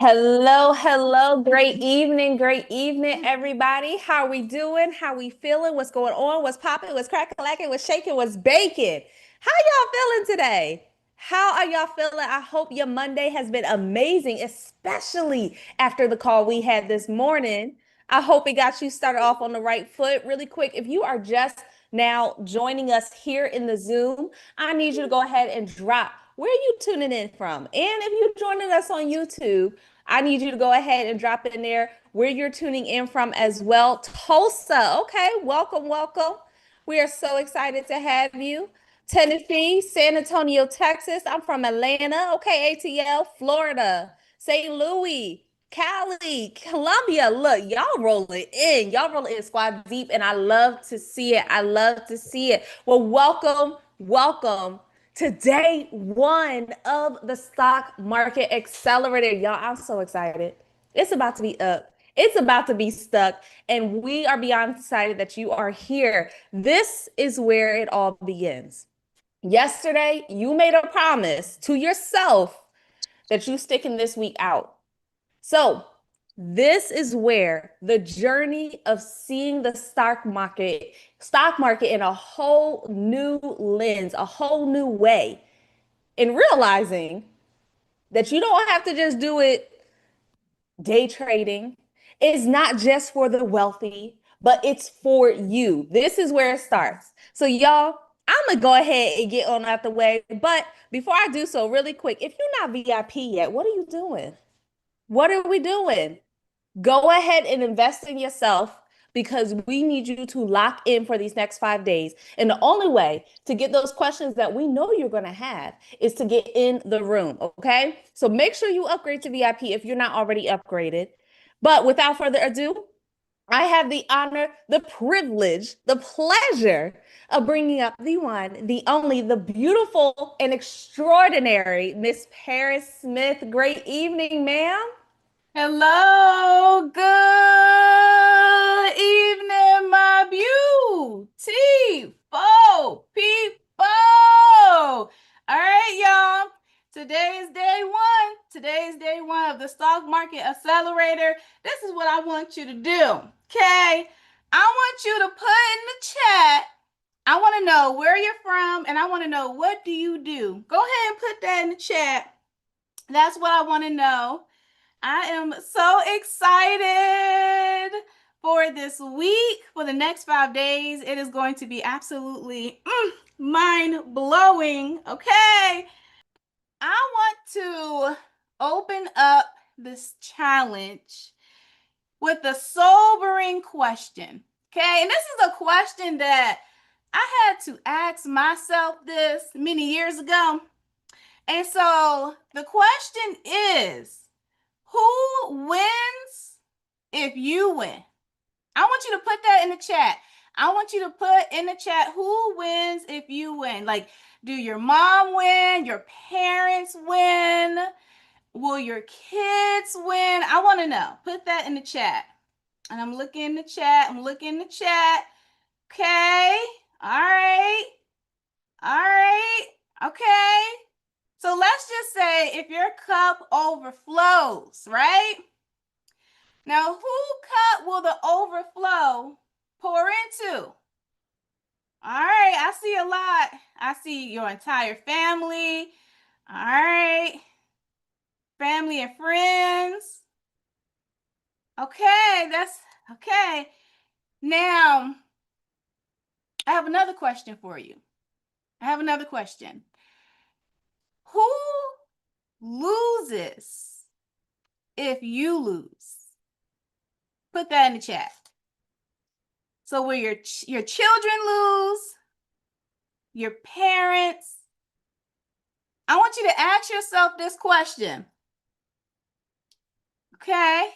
Hello, hello. Great evening, everybody. How are we doing? How we feeling? What's going on? What's popping? What's cracking? What's shaking? What's baking? How y'all feeling today? How are y'all feeling? I hope your Monday has been amazing, especially after the call we had this morning. I hope it got you started off on the right foot. Really quick, if you are just now joining us here in the Zoom, I need you to go ahead and drop where are you tuning in from? And if you're joining us on YouTube, I need you to go ahead and drop it in there where you're tuning in from as well. Tulsa. Okay, welcome, welcome. We are so excited to have you. Tennessee, San Antonio, Texas. I'm from Atlanta. Okay, ATL, Florida, St. Louis, Cali, Columbia. Look, y'all rolling in. Y'all rolling in squad deep, and I love to see it. I love to see it. Well, welcome, welcome to day one of the stock market accelerator. Y'all, I'm so excited. It's about to be up. It's about to be stuck. And we are beyond excited that you are here. This is where it all begins. Yesterday, you made a promise to yourself that you sticking this week out. So, this is where the journey of seeing the stock market in a whole new lens, a whole new way, and realizing that you don't have to just do it day trading. It's not just for the wealthy, but it's for you. This is where it starts. So, y'all, I'm gonna go ahead and get on out the way. But before I do so, really quick, if you're not VIP yet, what are you doing? What are we doing? Go ahead and invest in yourself because we need you to lock in for these next 5 days. And the only way to get those questions that we know you're going to have is to get in the room. Okay. So make sure you upgrade to VIP if you're not already upgraded. But without further ado, I have the honor, the privilege, the pleasure of bringing up the one, the only, the beautiful and extraordinary Miss Paris Smith. Great evening, ma'am. Hello, good evening, my beautiful people. All right, y'all. Today is day one. Today is day one of the stock market accelerator. This is what I want you to do. Okay. I want you to put in the chat. I want to know where you're from and I want to know what do you do. Go ahead and put that in the chat. That's what I want to know. I am so excited for this week, for the next 5 days. It is going to be absolutely mind blowing. Okay. I want to open up this challenge with a sobering question. Okay. And this is a question that I had to ask myself this many years ago. And so the question is, who wins if you win? I want you to put that in the chat. I want you to put in the chat who wins if you win. Like, do your mom win? Your parents win? Will your kids win? I want to know. Put that in the chat. And I'm looking in the chat. Okay. All right. All right. Okay. So let's just say if your cup overflows, right? Now, who cup will the overflow pour into? All right, I see a lot. I see your entire family. All right, family and friends. Okay, that's okay. Now, I have another question for you. Who loses if you lose? Put that in the chat. So will your children lose? Your parents? I want you to ask yourself this question. Okay?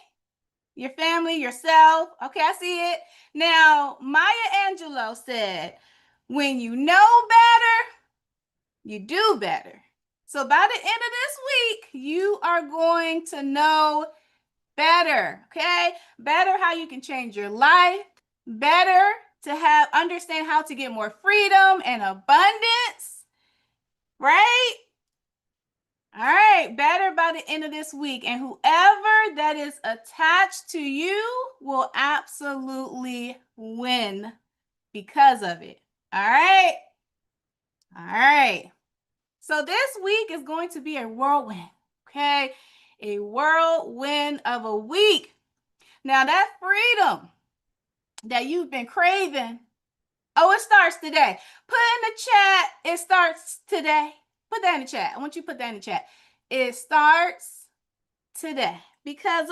Your family, yourself. Okay, I see it. Now, Maya Angelou said, when you know better, you do better. So by the end of this week, you are going to know better, okay? Better how you can change your life, better to understand how to get more freedom and abundance, right? All right, better by the end of this week. And whoever that is attached to you will absolutely win because of it. All right. All right. So this week is going to be a whirlwind. Okay. A whirlwind of a week. Now, that freedom that you've been craving, oh, it starts today. Put in the chat, it starts today. Put that in the chat. I want you to put that in the chat. It starts today because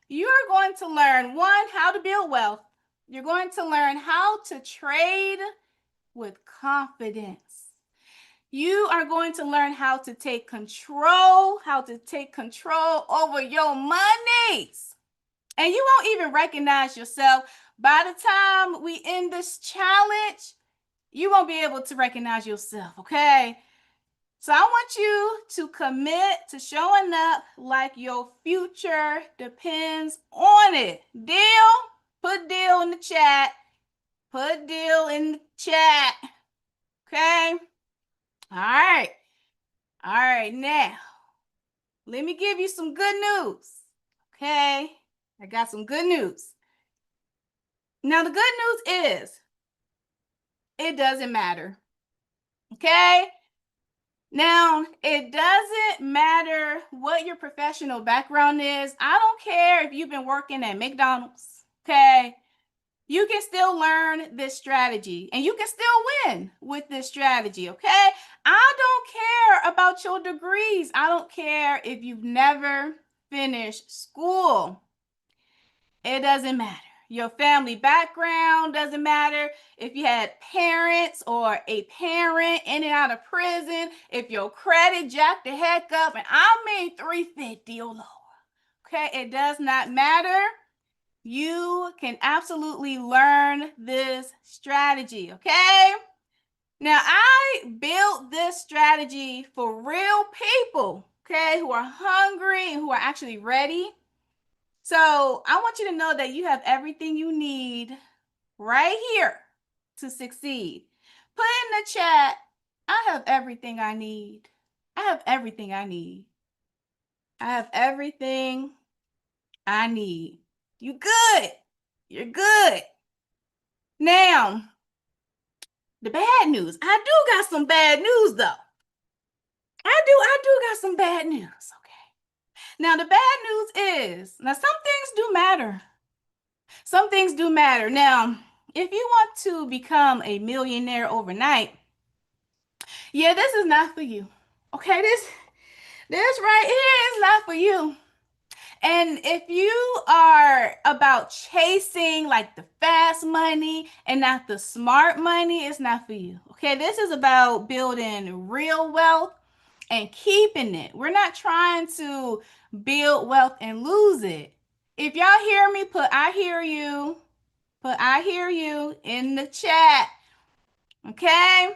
you're going to learn, one, how to build wealth. You're going to learn how to trade with confidence. You are going to learn how to take control over your monies. And you won't even recognize yourself. By the time we end this challenge, you won't be able to recognize yourself, okay? So I want you to commit to showing up like your future depends on it. Deal? Put deal in the chat. Put deal in the chat. Okay? All right. All right, now, let me give you some good news. Okay? I got some good news. Now, the good news is it doesn't matter. Okay? Now, it doesn't matter what your professional background is. I don't care if you've been working at McDonald's. Okay? You can still learn this strategy and you can still win with this strategy, okay? I don't care about your degrees. I don't care if you've never finished school. It doesn't matter. Your family background doesn't matter. If you had parents or a parent in and out of prison, if your credit jacked the heck up, and I mean 350 or lower, okay? It does not matter. You can absolutely learn this strategy, okay? Now, I built this strategy for real people, okay, who are hungry and who are actually ready. So I want you to know that you have everything you need right here to succeed. Put in the chat, I have everything I need. I have everything I need. I have everything I need. You good. You're good. Now, the bad news. I do got some bad news though. I do got some bad news. Okay. Now, the bad news is, now some things do matter. Some things do matter. Now, if you want to become a millionaire overnight, yeah, this is not for you. Okay, this right here is not for you. And if you are about chasing like the fast money and not the smart money, it's not for you. Okay, this is about building real wealth and keeping it. We're not trying to build wealth and lose it. If y'all hear me, put I hear you. Put I hear you in the chat. Okay?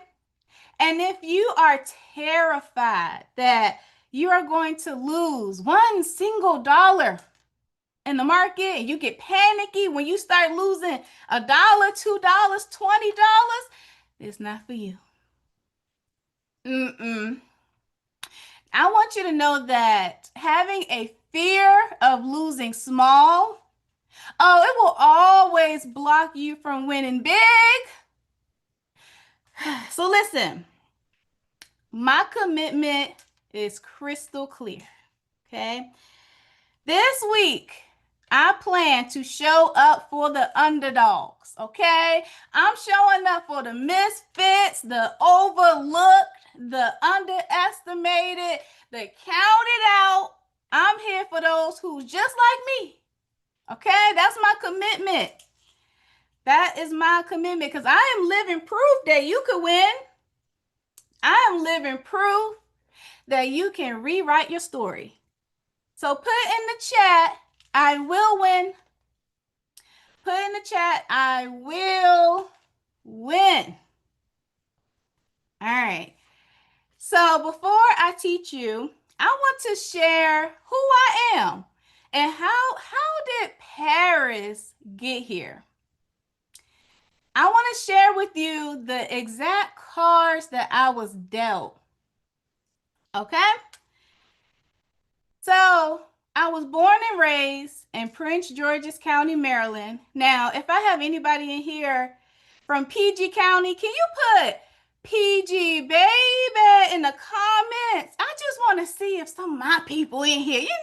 And if you are terrified that you are going to lose one single dollar in the market and you get panicky when you start losing $1, $2, $20, it's not for you. I want you to know that having a fear of losing small, oh, it will always block you from winning big. So listen, my commitment is crystal clear, okay? This week, I plan to show up for the underdogs, okay? I'm showing up for the misfits, the overlooked, the underestimated, the counted out. I'm here for those who's just like me, okay? That's my commitment. That is my commitment because I am living proof that you could win. I am living proof that you can rewrite your story. So put in the chat, I will win. Put in the chat, I will win. All right. So before I teach you, I want to share who I am and how did Paris get here? I want to share with you the exact cards that I was dealt. Okay? So I was born and raised in Prince George's County, Maryland. Now, if I have anybody in here from PG County, can you put PG baby in the comments? I just want to see if some of my people in here, you know.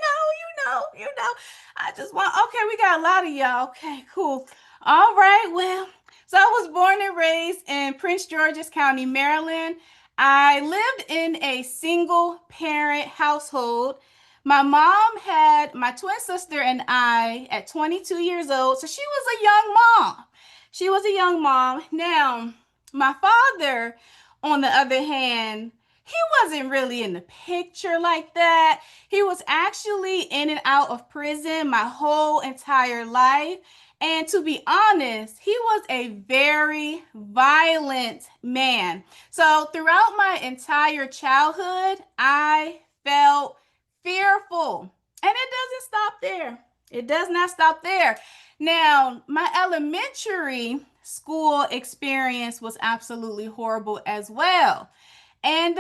I just want, okay, we got a lot of y'all. Okay, cool. All right, well, so I was born and raised in Prince George's County, Maryland. I lived in a single parent household. My mom had my twin sister and I at 22 years old. So she was a young mom. She was a young mom. Now, my father, on the other hand, he wasn't really in the picture like that. He was actually in and out of prison my whole entire life. And to be honest, he was a very violent man. So throughout my entire childhood, I felt fearful. And it doesn't stop there. It does not stop there. Now, my elementary school experience was absolutely horrible as well. And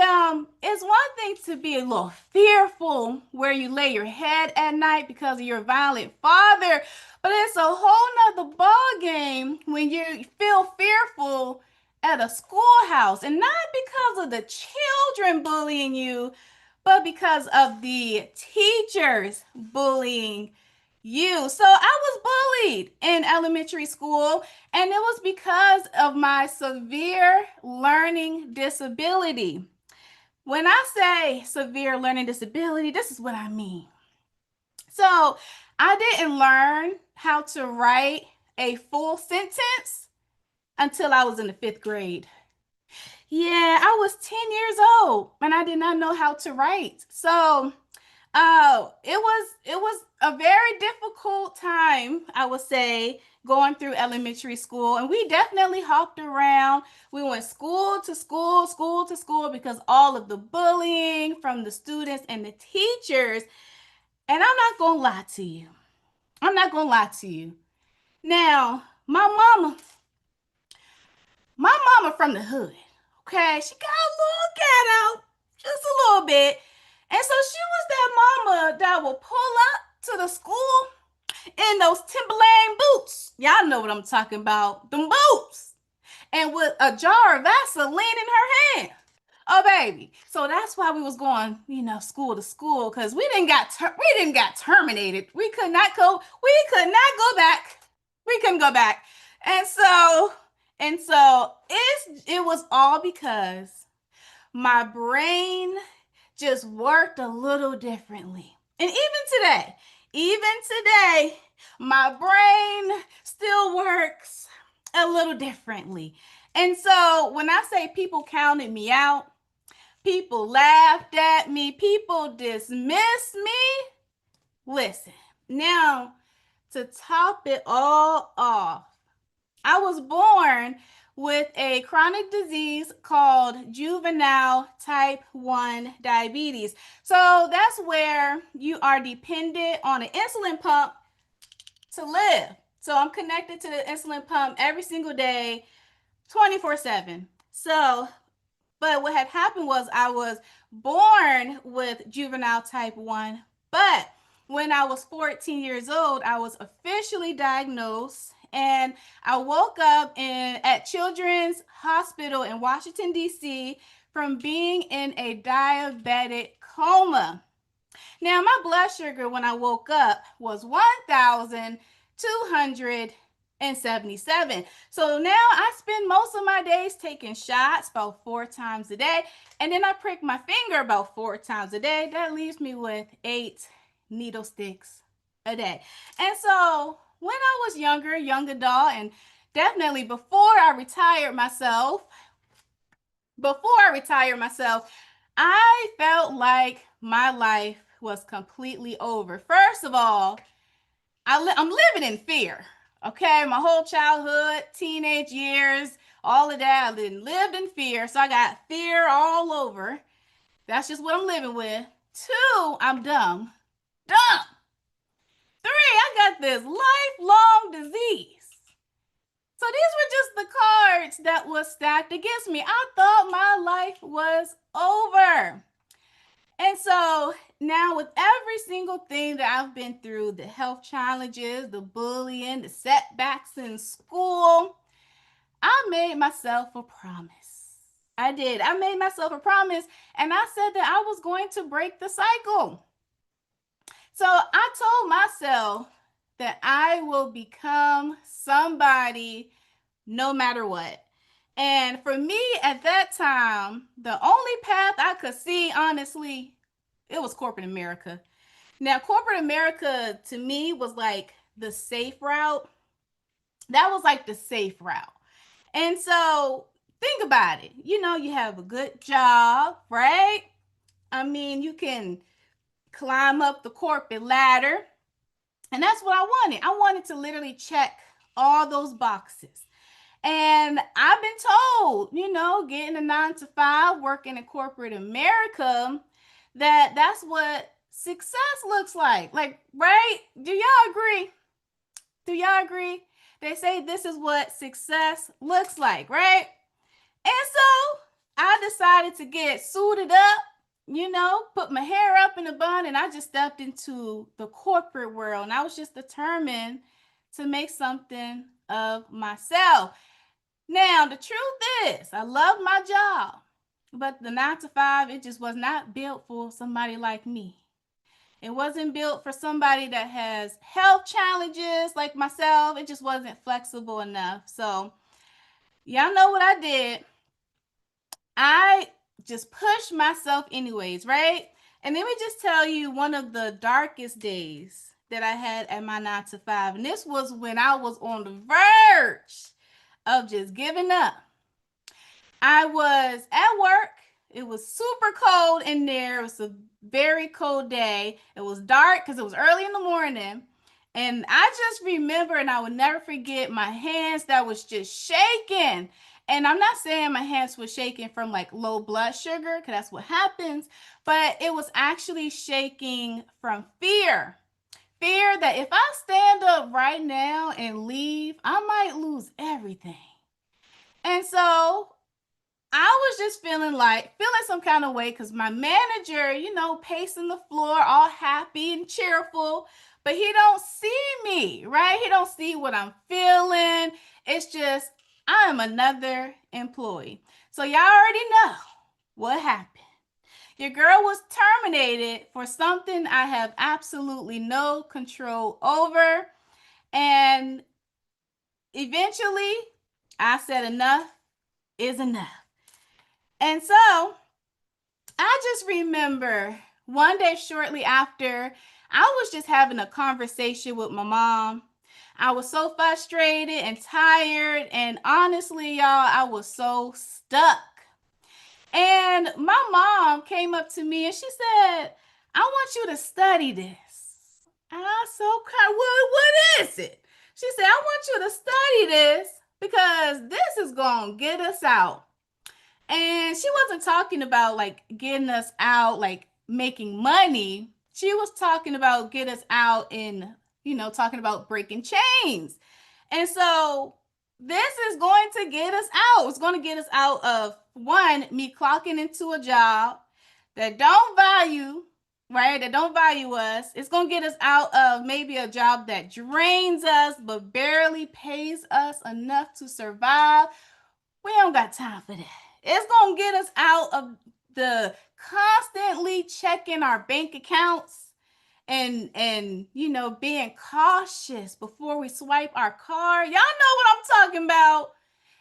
it's one thing to be a little fearful where you lay your head at night because of your violent father, but it's a whole nother ball game when you feel fearful at a schoolhouse, and not because of the children bullying you, but because of the teachers bullying you. So I was bullied in elementary school, and it was because of my severe learning disability. When I say severe learning disability, this is what I mean. So I didn't learn how to write a full sentence until I was in the fifth grade. Yeah, I was 10 years old and I did not know how to write. So it was a very difficult time, I would say, going through elementary school, and we definitely hopped around. We went school to school, school to school, because all of the bullying from the students and the teachers. And I'm not gonna lie to you. I'm not gonna lie to you. Now, my mama from the hood. Okay, she got a little ghetto, just a little bit. And so she was that mama that would pull up to the school in those Timberland boots. Y'all know what I'm talking about. Them boots. And with a jar of Vaseline in her hand. Oh baby. So that's why we was going, school to school, because we didn't got terminated. We could not go back. We couldn't go back. And so it was all because my brain just worked a little differently. And even today, my brain still works a little differently. And so when I say people counted me out, people laughed at me, people dismissed me, listen, now to top it all off, I was born with a chronic disease called juvenile type 1 diabetes. So that's where you are dependent on an insulin pump to live. So I'm connected to the insulin pump every single day, 24/7. So, but what had happened was I was born with juvenile type 1, but when I was 14 years old, I was officially diagnosed, and I woke up at Children's Hospital in Washington, D.C. from being in a diabetic coma. Now, my blood sugar when I woke up was 1,277. So now I spend most of my days taking shots about 4 times a day. And then I prick my finger about 4 times a day. That leaves me with 8 needle sticks a day. And so when I was younger, young adult, and definitely before I retired myself, I felt like my life was completely over. First of all, I'm living in fear. Okay, my whole childhood, teenage years, all of that, I lived in fear. So I got fear all over. That's just what I'm living with. Two, I'm dumb. Dumb. Three, I got this lifelong disease. So these were just the cards that was stacked against me. I thought my life was over. And so now, with every single thing that I've been through, the health challenges, the bullying, the setbacks in school, I made myself a promise. I did. I made myself a promise, and I said that I was going to break the cycle. So I told myself that I will become somebody no matter what. And for me at that time, the only path I could see, honestly, it was corporate America. Now, corporate America to me was like the safe route. That was like the safe route. And so think about it. You have a good job, right? I mean, you can climb up the corporate ladder. And that's what I wanted. I wanted to literally check all those boxes. And I've been told, getting a 9 to 5, working in corporate America, that's what success looks like. Like, right? Do y'all agree? Do y'all agree? They say this is what success looks like, right? And so I decided to get suited up, put my hair up in a bun, and I just stepped into the corporate world. And I was just determined to make something of myself. Now, the truth is, I love my job, but the 9 to 5, it just was not built for somebody like me. It wasn't built for somebody that has health challenges like myself. It just wasn't flexible enough. So, y'all know what I did. I just pushed myself anyways, right? And let me just tell you one of the darkest days that I had at my 9 to 5. And this was when I was on the verge of just giving up. I was at work. It was super cold in there. It was a very cold day. It was dark because it was early in the morning. And I just remember, and I will never forget, my hands that was just shaking. And I'm not saying my hands were shaking from like low blood sugar, because that's what happens, but it was actually shaking from fear. Fear that if I stand up right now and leave, I might lose everything. And so I was just feeling some kind of way because my manager, pacing the floor, all happy and cheerful, but he don't see me, right? He don't see what I'm feeling. It's just I am another employee. So y'all already know what happened. Your girl was terminated for something I have absolutely no control over. And eventually, I said enough is enough. And so I just remember one day shortly after, I was just having a conversation with my mom. I was so frustrated and tired. And honestly, y'all, I was so stuck. And my mom came up to me and she said, I want you to study this. And I said, okay, what is it? She said, I want you to study this because this is going to get us out. And she wasn't talking about like getting us out, like making money. She was talking about get us out in, talking about breaking chains. And so this is going to get us out. It's going to get us out of one, me clocking into a job that don't value, right? That don't value us. It's going to get us out of maybe a job that drains us but barely pays us enough to survive. We don't got time for that. It's going to get us out of the constantly checking our bank accounts and being cautious before we swipe our card. Y'all know what I'm talking about.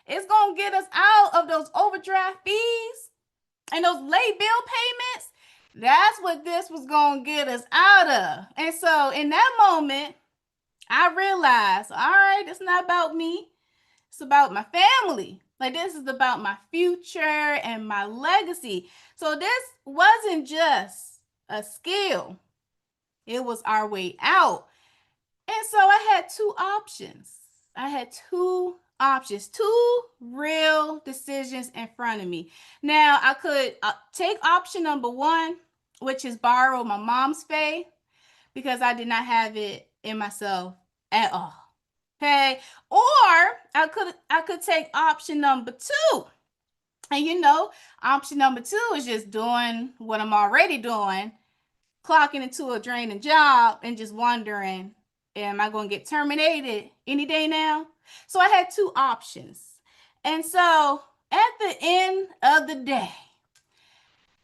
It's going to get us out of those overdraft fees and those late bill payments. That's what this was going to get us out of. And so in that moment, I realized, all right, it's not about me. It's about my family. Like, this is about my future and my legacy. So this wasn't just a skill. It was our way out. And so I had two options. Two real decisions in front of me. Now, I could take option number one, which is borrow my mom's faith, because I did not have it in myself at all. Okay? Or I could take option number two, And option number two is just doing what I'm already doing, clocking into a draining job and just wondering, am I going to get terminated any day now? So I had two options. And so at the end of the day,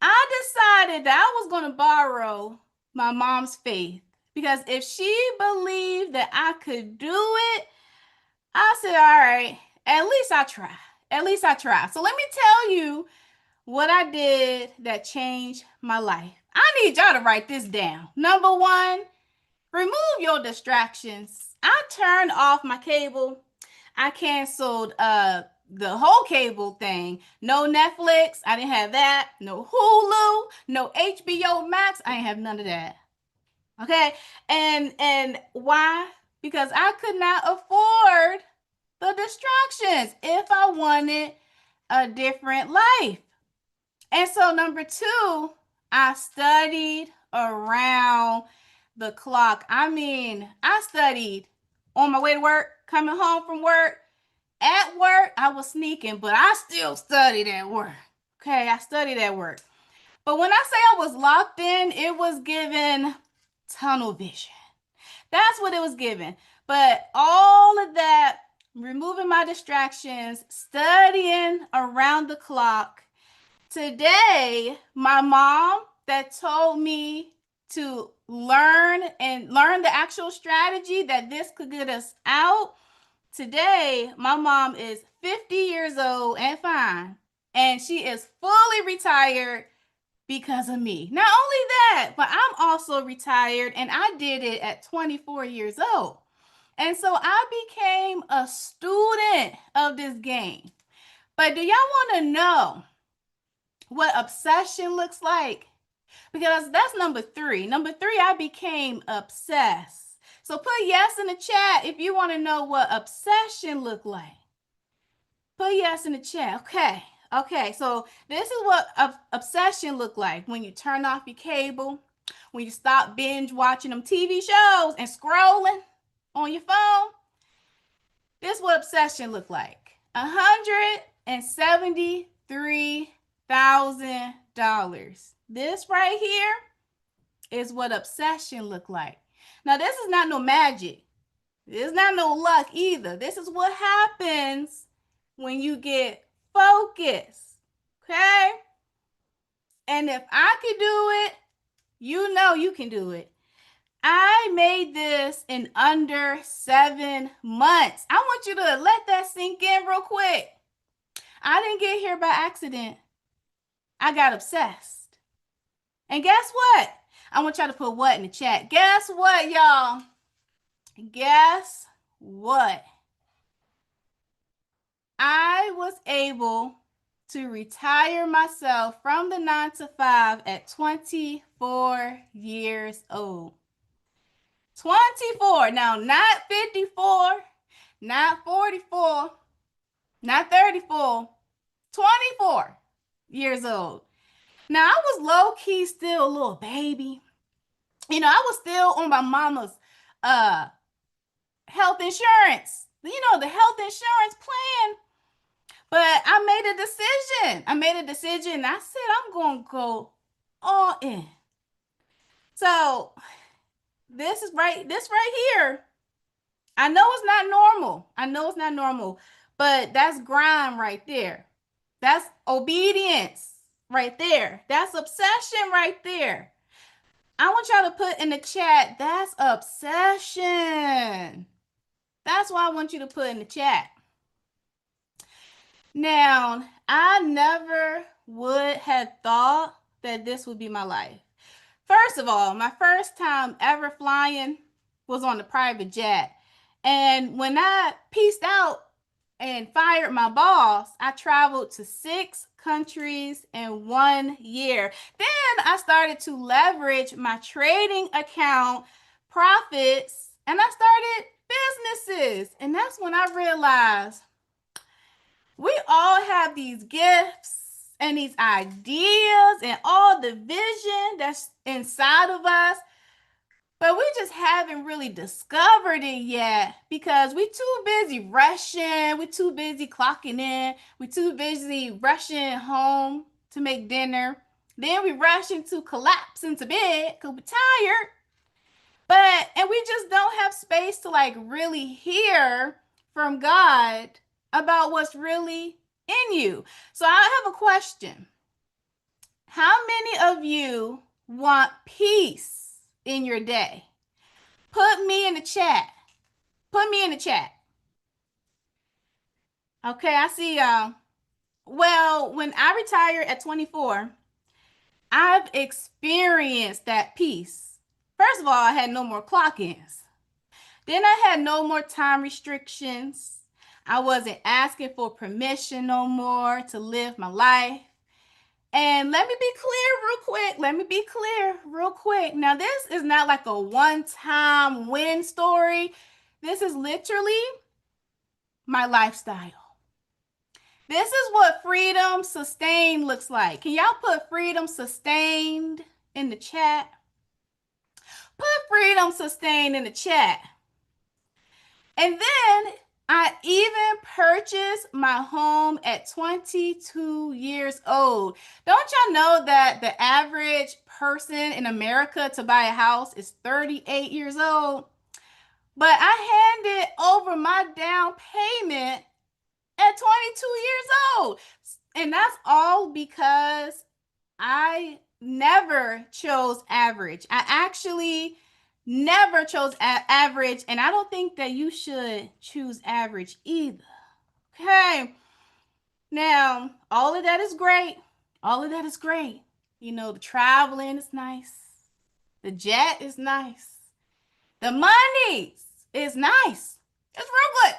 I decided that I was going to borrow my mom's faith, because if she believed that I could do it, I said, all right, at least I try. At least I try. So let me tell you what I did that changed my life. I need y'all to write this down. Number one, remove your distractions. I turned off my cable. I canceled the whole cable thing. No Netflix, I didn't have that. No Hulu, no HBO Max, I didn't have none of that. Okay? And why? Because I could not afford the distractions if I wanted a different life. And so number two, I studied around the clock. I mean, I studied on my way to work, coming home from work. At work, I was sneaking, but I still studied at work. Okay, I studied at work. But when I say I was locked in, it was given tunnel vision. That's what it was given. But all of that, removing my distractions, studying around the clock. Today, my mom that told me to learn the actual strategy that this could get us out. Today, my mom is 50 years old and fine, and she is fully retired because of me. Not only that, but I'm also retired, and I did it at 24 years old. And so I became a student of this game. But do y'all want to know what obsession looks like? Because that's number three. Number three, I became obsessed. So put yes in the chat if you want to know what obsession look like. Put yes in the chat. Okay, so this is what obsession look like when you turn off your cable, when you stop binge watching them TV shows and scrolling on your phone. This is what obsession look like. $173,000. This right here is what obsession look like. Now, this is not no magic. This is not no luck either. This is what happens when you get focused. Okay? And if I can do it, you know you can do it. I made this in under 7 months. I want you to let that sink in real quick. I didn't get here by accident. I got obsessed. And guess what? I want y'all to put what in the chat. Guess what, y'all? Guess what? I was able to retire myself from the 9 to 5 at 24 years old. 24. Now, not 54, not 44, not 34, 24 years old. Now, I was low-key still a little baby. I was still on my mama's health insurance. The health insurance plan. But I made a decision. I said, I'm going to go all in. So, this right here. I know it's not normal. But that's grind right there. That's obedience right there. That's obsession right there. I want y'all to put in the chat, that's obsession. That's what I want you to put in the chat. Now, I never would have thought that this would be my life. First of all, my first time ever flying was on a private jet. And when I peaced out and fired my boss, I traveled to 6 countries in 1 year. Then I started to leverage my trading account profits, and I started businesses. And that's when I realized we all have these gifts and these ideas and all the vision that's inside of us, but we just haven't haven't really discovered it yet because we're too busy rushing. We're too busy clocking in. We're too busy rushing home to make dinner. Then we rush into collapse into bed because we're tired. And we just don't have space to like really hear from God about what's really in you. So I have a question. How many of you want peace in your day? Put me in the chat. Put me in the chat. Okay, I see y'all. Well, when I retired at 24, I've experienced that peace. First of all, I had no more clock ins. Then I had no more time restrictions. I wasn't asking for permission no more to live my life. And let me be clear real quick. Let me be clear real quick. Now, this is not like a one-time win story. This is literally my lifestyle. This is what freedom sustained looks like. Can y'all put freedom sustained in the chat? Put freedom sustained in the chat. And then I even purchased my home at 22 years old. Don't y'all know that the average person in America to buy a house is 38 years old? But I handed over my down payment at 22 years old. And that's all because I never chose average. I actually never chose average, and I don't think that you should choose average either. Okay. Now, all of that is great. All of that is great. You know, the traveling is nice. The jet is nice. The money is nice. It's real good.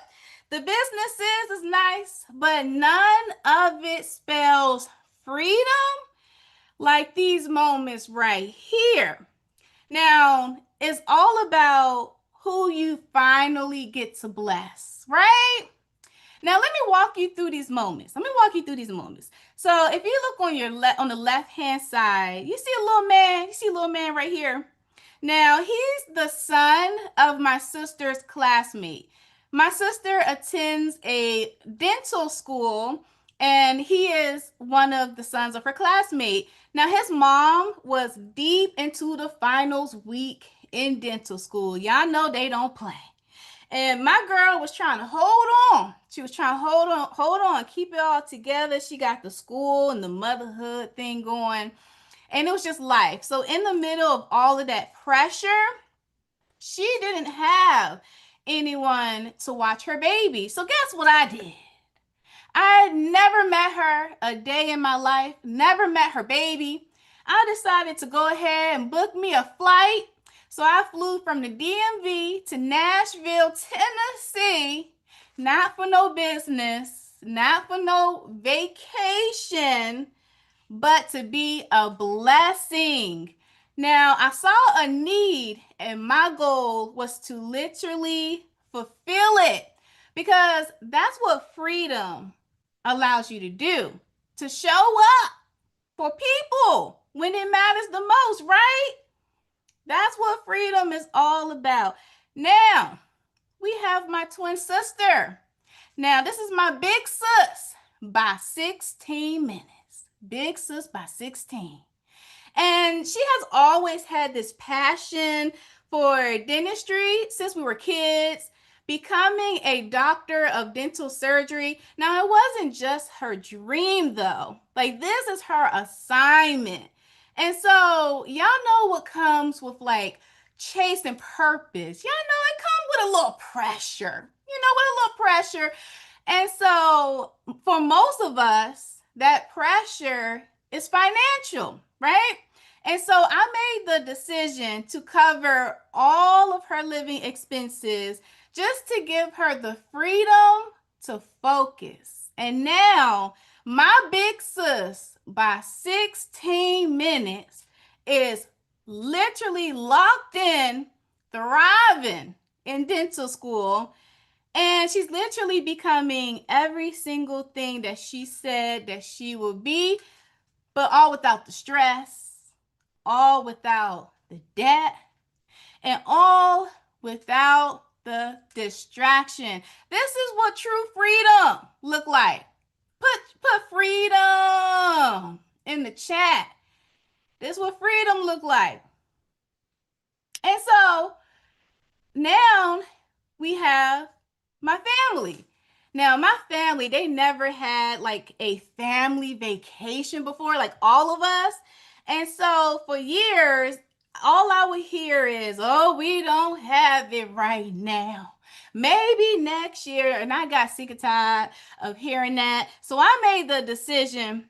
The businesses is nice, but none of it spells freedom like these moments right here. Now, it's all about who you finally get to bless, right? Now, let me walk you through these moments. So, if you look on your on the left-hand side, you see a little man. You see a little man right here. Now, he's the son of my sister's classmate. My sister attends a dental school, and he is one of the sons of her classmate. Now, his mom was deep into the finals week in dental school. Y'all know they don't play. And my girl was trying to hold on. She was trying to hold on, keep it all together. She got the school and the motherhood thing going. And it was just life. So in the middle of all of that pressure, she didn't have anyone to watch her baby. So guess what I did? I never met her a day in my life, never met her baby. I decided to go ahead and book me a flight. So I flew from the DMV to Nashville, Tennessee, not for no business, not for no vacation, but to be a blessing. Now, I saw a need, and my goal was to literally fulfill it because that's what freedom allows you to do, to show up for people when it matters the most, right? That's what freedom is all about. Now, we have my twin sister. Now, this is my big sis by 16 minutes. Big sis by 16. And she has always had this passion for dentistry since we were kids, becoming a doctor of dental surgery. Now, it wasn't just her dream, though. Like, this is her assignment. And so, y'all know what comes with like chasing purpose. Y'all know it comes with a little pressure. And so, for most of us, that pressure is financial, right? And so I made the decision to cover all of her living expenses just to give her the freedom to focus. And now my big sis by 16 minutes is literally locked in, thriving in dental school. And she's literally becoming every single thing that she said that she would be, but all without the stress, all without the debt, and all without the distraction. This is what true freedom look like. Put freedom in the chat. This is what freedom look like. And so now we have my family. Now, my family, they never had like a family vacation before, like all of us. And so for years, all I would hear is, oh, we don't have it right now. Maybe next year. And I got sick and tired of hearing that. So I made the decision,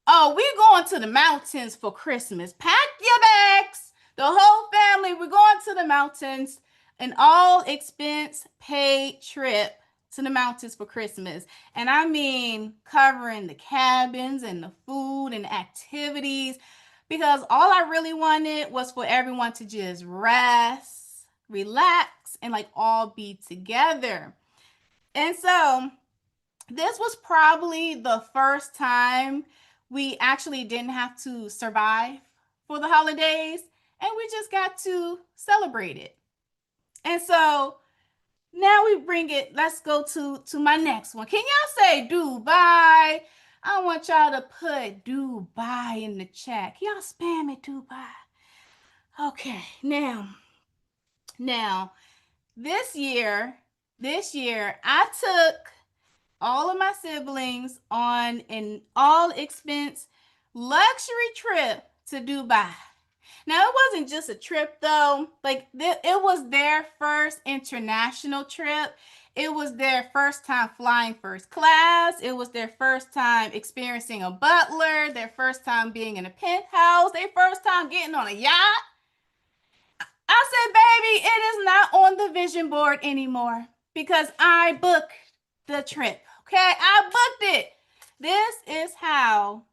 oh, we're going to the mountains for Christmas. Pack your bags. The whole family, we're going to the mountains. An all expense paid trip to the mountains for Christmas. And I mean covering the cabins and the food and activities, because all I really wanted was for everyone to just rest, relax, and like all be together. And so this was probably the first time we actually didn't have to survive for the holidays, and we just got to celebrate it. And so now we bring it, let's go to my next one. Can y'all say Dubai? I want y'all to put Dubai in the chat. Can y'all spam it, Dubai? Okay, now this year I took all of my siblings on an all expense luxury trip to Dubai. Now, it wasn't just a trip though. Like, it was their first international trip. It was their first time flying first class. It was their first time experiencing a butler, their first time being in a penthouse, their first time getting on a yacht. I said, baby, it is not on the vision board anymore because I booked the trip. Okay, I booked it. This is how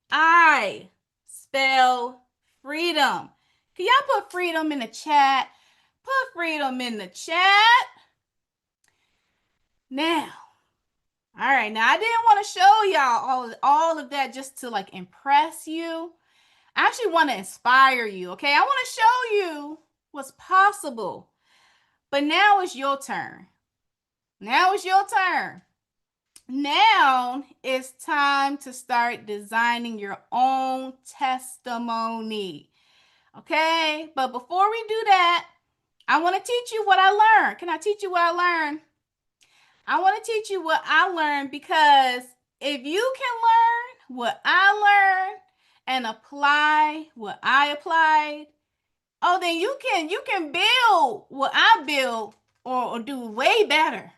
I spell freedom. Can y'all put freedom in the chat? Put freedom in the chat. Now, all right, now I didn't want to show y'all all of that just to like impress you. I actually want to inspire you, okay? I want to show you what's possible. But now it's your turn. Now it's your turn. Now it's time to start designing your own testimony. Okay? But before we do that, I want to teach you what I learned. Can I teach you what I learned? I want to teach you what I learned, because if you can learn what I learned and apply what I applied, oh, then you can build what I built, or do way better.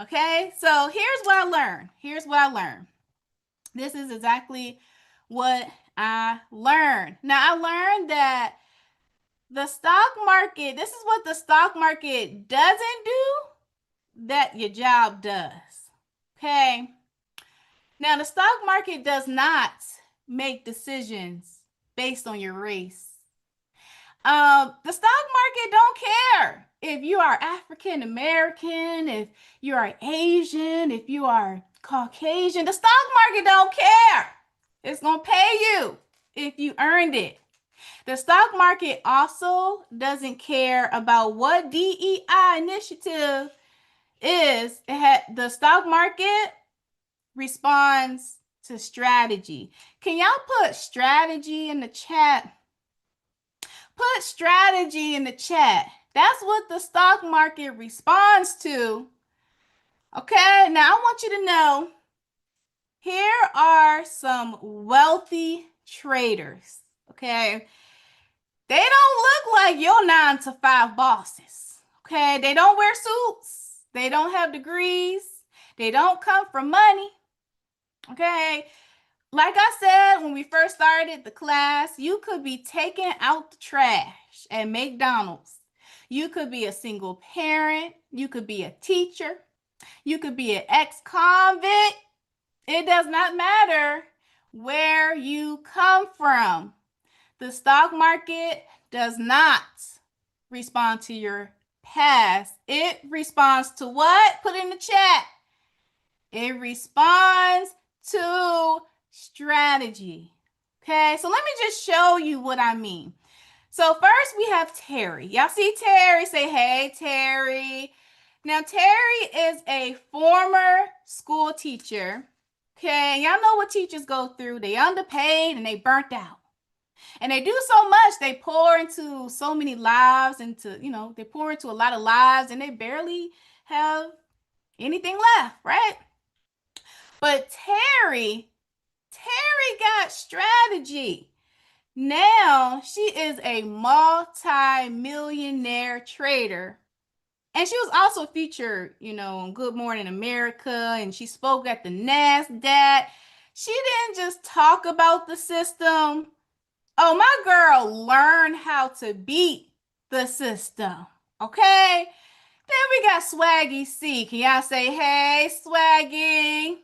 Okay, so here's what I learned. Here's what I learned. This is exactly what I learned. Now, I learned that the stock market, this is what the stock market doesn't do that your job does. Okay, now the stock market does not make decisions based on your race. The stock market don't care if you are African American, if you are Asian, if you are Caucasian. The stock market don't care. It's going to pay you if you earned it. The stock market also doesn't care about what DEI initiative is. The stock market responds to strategy. Can y'all put strategy in the chat? Put strategy in the chat. That's what the stock market responds to. Okay, now I want you to know, here are some wealthy traders. Okay, they don't look like your 9-to-5 bosses. Okay, they don't wear suits. They don't have degrees. They don't come from money. Okay, like I said when we first started the class, you could be taking out the trash at McDonald's. You could be a single parent. You could be a teacher. You could be an ex-convict. It does not matter where you come from. The stock market does not respond to your past. It responds to what? Put in the chat. It responds to strategy. Okay, so let me just show you what I mean. So first we have Terry. Y'all see Terry? Say, hey, Terry. Now, Terry is a former school teacher. Okay, y'all know what teachers go through. They underpaid and they burnt out. And they do so much. They pour into so many lives, they pour into a lot of lives and they barely have anything left, right? But Terry got strategy. Now she is a multi-millionaire trader. And she was also featured, on Good Morning America, and she spoke at the NASDAQ. She didn't just talk about the system. Oh, my girl learned how to beat the system. Okay? Then we got Swaggy C. Can y'all say, hey, Swaggy?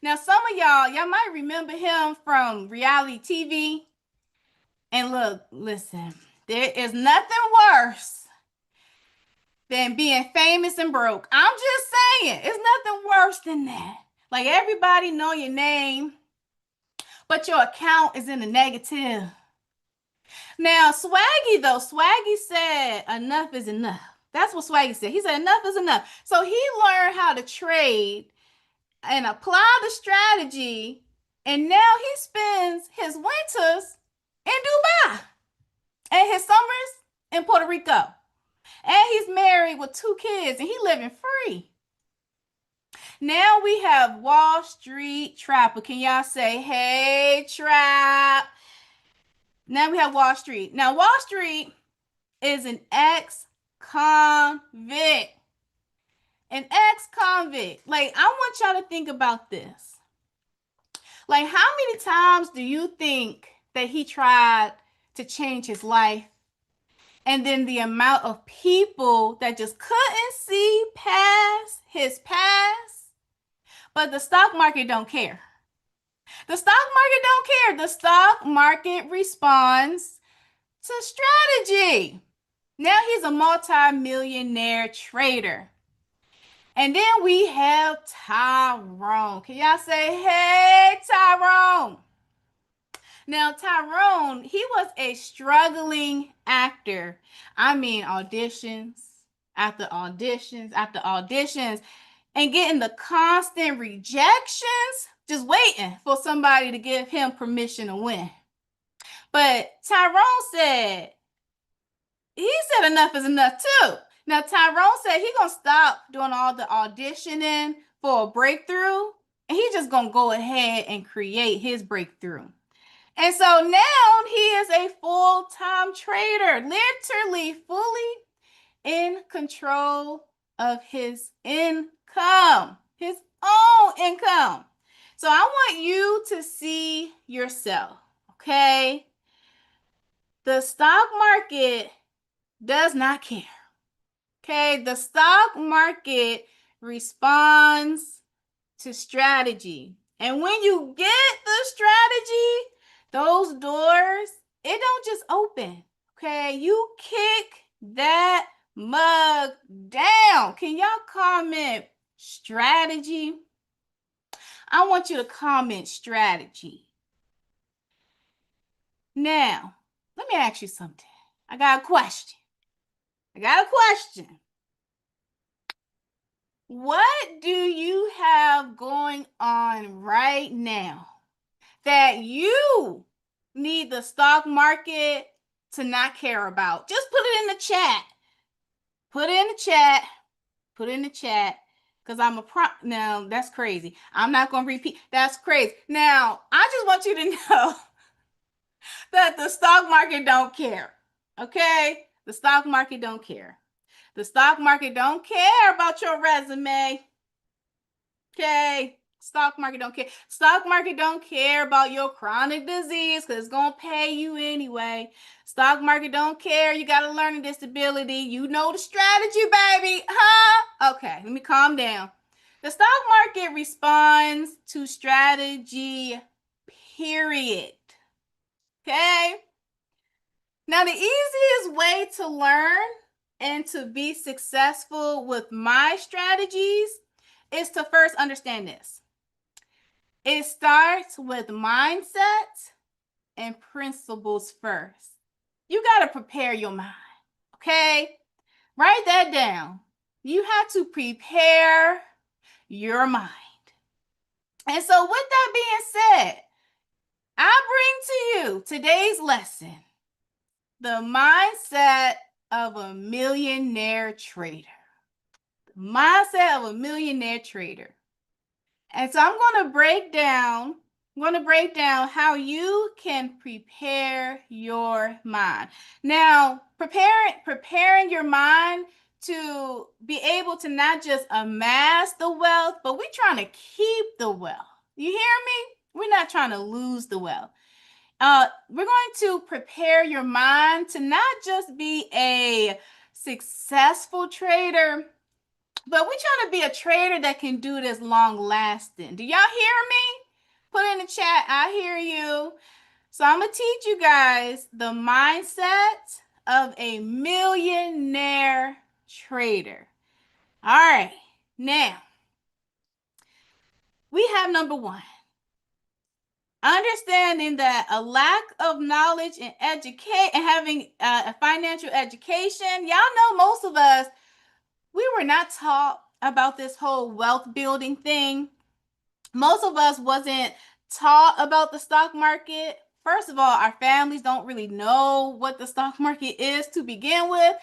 Now, some of y'all might remember him from reality TV. And look, listen, there is nothing worse than being famous and broke. I'm just saying, it's nothing worse than that. Like everybody know your name, but your account is in the negative. Now, Swaggy said enough is enough. That's what Swaggy said. He said enough is enough. So he learned how to trade and apply the strategy, and now he spends his winters in Dubai and his summers in Puerto Rico. And he's married with 2 kids and he's living free. Now we have Wall Street Trapper. Can y'all say, hey, Trap? Now we have Wall Street. Now, Wall Street is an ex-convict. An ex-convict. Like, I want y'all to think about this. Like, how many times do you think that he tried to change his life? And then the amount of people that just couldn't see past his past. But the stock market don't care. The stock market don't care. The stock market responds to strategy. Now he's a multi-millionaire trader. And then we have Tyrone. Can y'all say, hey, Tyrone? Now, Tyrone, he was a struggling actor. I mean, auditions after auditions after auditions, and getting the constant rejections, just waiting for somebody to give him permission to win. But he said enough is enough too. Now, Tyrone said he's going to stop doing all the auditioning for a breakthrough, and he's just going to go ahead and create his breakthrough. And so now he is a full-time trader, literally fully in control of his income, his own income. So I want you to see yourself, okay? The stock market does not care, okay? The stock market responds to strategy. And when you get the strategy, those doors, it don't just open, okay? You kick that mug down. Can y'all comment strategy? I want you to comment strategy. Now, let me ask you something. I got a question. What do you have going on right now that you need the stock market to not care about? Just put it in the chat. Put it in the chat. Because now that's crazy. I'm not going to repeat. That's crazy. Now, I just want you to know that the stock market don't care. Okay? The stock market don't care. The stock market don't care about your resume. Okay? Stock market don't care. Stock market don't care about your chronic disease because it's going to pay you anyway. Stock market don't care. You got a learning disability. You know the strategy, baby. Huh? Okay, let me calm down. The stock market responds to strategy, period. Okay? Now, the easiest way to learn and to be successful with my strategies is to first understand this. It starts with mindset and principles first. You got to prepare your mind. Okay? Write that down. You have to prepare your mind. And so, with that being said, I bring to you today's lesson, the mindset of a millionaire trader. The mindset of a millionaire trader. And so I'm going to break down how you can prepare your mind. Now, preparing your mind to be able to not just amass the wealth, but we're trying to keep the wealth. You hear me? We're not trying to lose the wealth. We're going to prepare your mind to not just be a successful trader, but we're trying to be a trader that can do this long lasting. Do y'all hear me? Put in the chat, I hear you. So I'm going to teach you guys the mindset of a millionaire trader. All right. Now, we have number one. Understanding that a lack of knowledge and having a financial education, y'all know most of us, we were not taught about this whole wealth building thing. Most of us wasn't taught about the stock market. First of all, our families don't really know what the stock market is to begin with,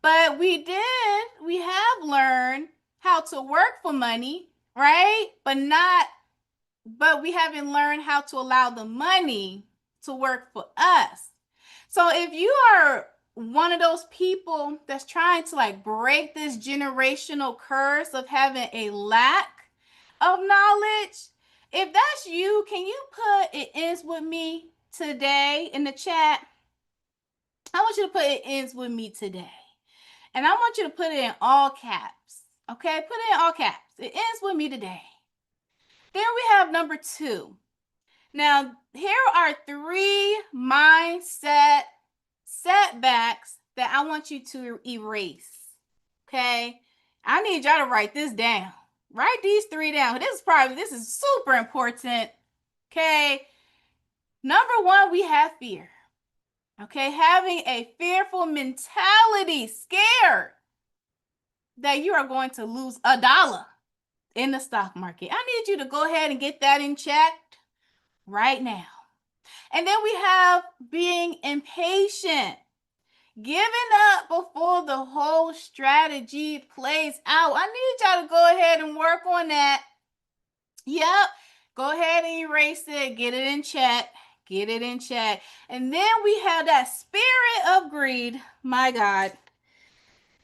but we have learned how to work for money, right? But we haven't learned how to allow the money to work for us. So if you are one of those people that's trying to like break this generational curse of having a lack of knowledge, if that's you, can you put "it ends with me today" in the chat? I want you to put "it ends with me today." And I want you to put it in all caps. Okay? Put it in all caps. It ends with me today. Then we have number two. Now, here are three mindset setbacks that I want you to erase. Okay? I need y'all to write this down. Write these three down. This is super important. Okay? Number one, we have fear. Okay? Having a fearful mentality, scared that you are going to lose $1 in the stock market. I need you to go ahead and get that in check right now. And then we have being impatient, giving up before the whole strategy plays out. I need y'all to go ahead and work on that. Yep. Go ahead and erase it. Get it in check. Get it in check. And then we have that spirit of greed. My God.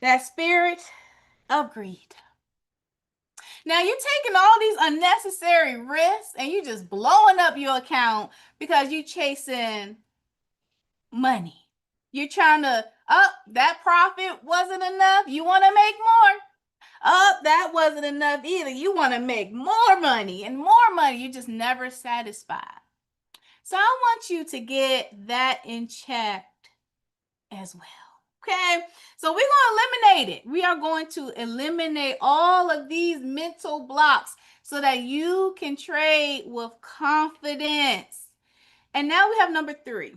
That spirit of greed. Now you're taking all these unnecessary risks and you just blowing up your account because you chasing money. You're trying to, that profit wasn't enough. You want to make more. That wasn't enough either. You want to make more money and more money. You're just never satisfied. So I want you to get that in check as well. Okay, so we're going to eliminate it. We are going to eliminate all of these mental blocks so that you can trade with confidence. And now we have number three.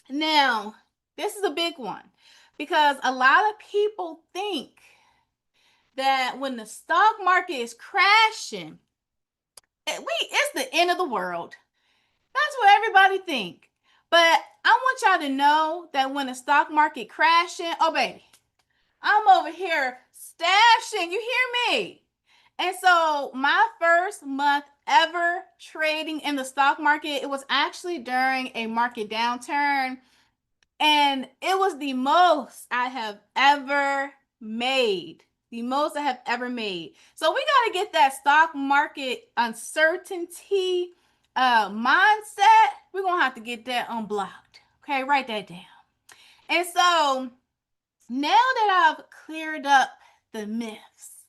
Now, this is a big one because a lot of people think that when the stock market is crashing, it's the end of the world. That's what everybody think. But I want y'all to know that when the stock market crashing, oh baby, I'm over here stashing. You hear me? And so my first month ever trading in the stock market, it was actually during a market downturn. And it was the most I have ever made. The most I have ever made. So we got to get that stock market uncertainty mindset. We're going to have to get that unblocked. Okay, write that down. And so now that I've cleared up the myths,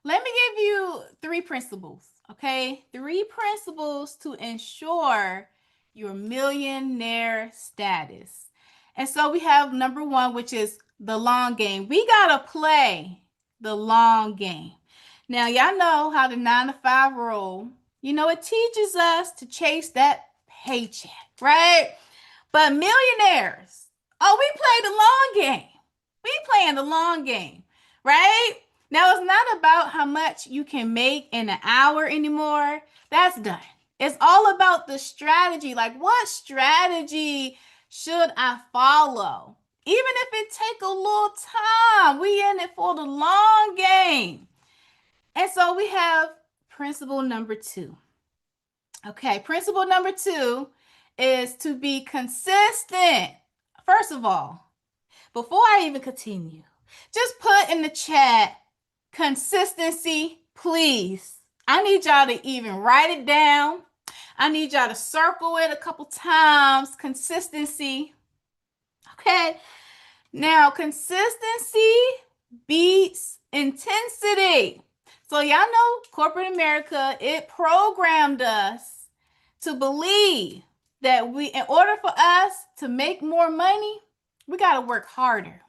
let me give you three principles. Okay, three principles to ensure your millionaire status. And so we have number one, which is the long game. We got to play the long game. Now, y'all know how the 9-to-5 roll. You know, it teaches us to chase that paycheck, right? But millionaires Oh, we play the long game. We playing the long game, right? Now it's not about how much you can make in an hour anymore. That's done. It's all about the strategy. Like, what strategy should I follow? Even if it take a little time, we in it for the long game. And so we have principle number 2. Okay, principle number 2 is to be consistent. First of all, before I even continue, just put in the chat consistency, please. I need y'all to even write it down. I need y'all to circle it a couple times. Consistency. Okay. Now, consistency beats intensity. So, y'all know corporate America, it programmed us to believe that in order for us to make more money, we got to work harder.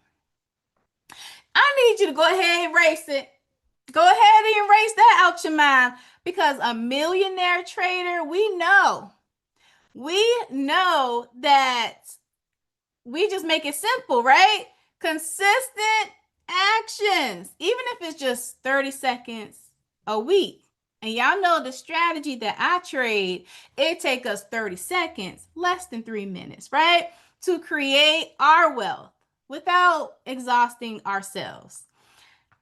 I need you to go ahead and erase it. Go ahead and erase that out your mind, because a millionaire trader, we know that we just make it simple, right? Consistent actions, even if it's just 30 seconds a week. And y'all know the strategy that I trade, it takes us 30 seconds, less than 3 minutes, right? To create our wealth without exhausting ourselves.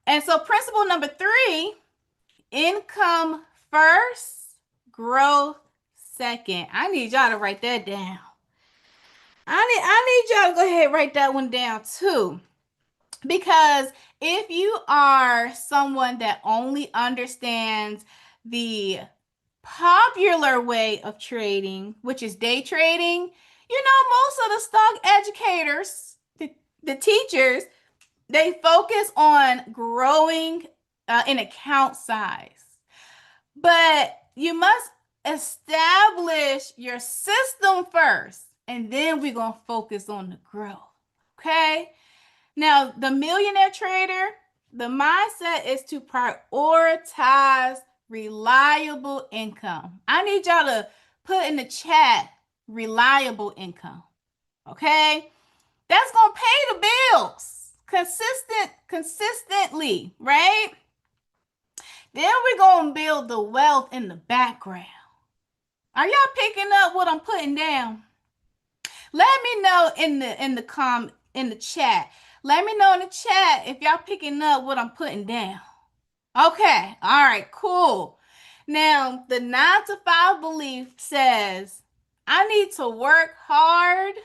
And so principle number 3, income first, growth second. I need y'all to write that down. I need y'all to go ahead and write that one down too. Because if you are someone that only understands the popular way of trading, which is day trading, you know, most of the stock educators, the teachers, they focus on growing an account size. But you must establish your system first, and then we're going to focus on the growth. Okay? Now, the millionaire trader, the mindset is to prioritize reliable income. I need y'all to put in the chat reliable income. Okay? That's going to pay the bills consistently, right? Then we're going to build the wealth in the background. Are y'all picking up what I'm putting down? Let me know in the chat. Let me know in the chat if y'all picking up what I'm putting down. Okay. All right, cool. Now, the 9 to 5 belief says, I need to work hard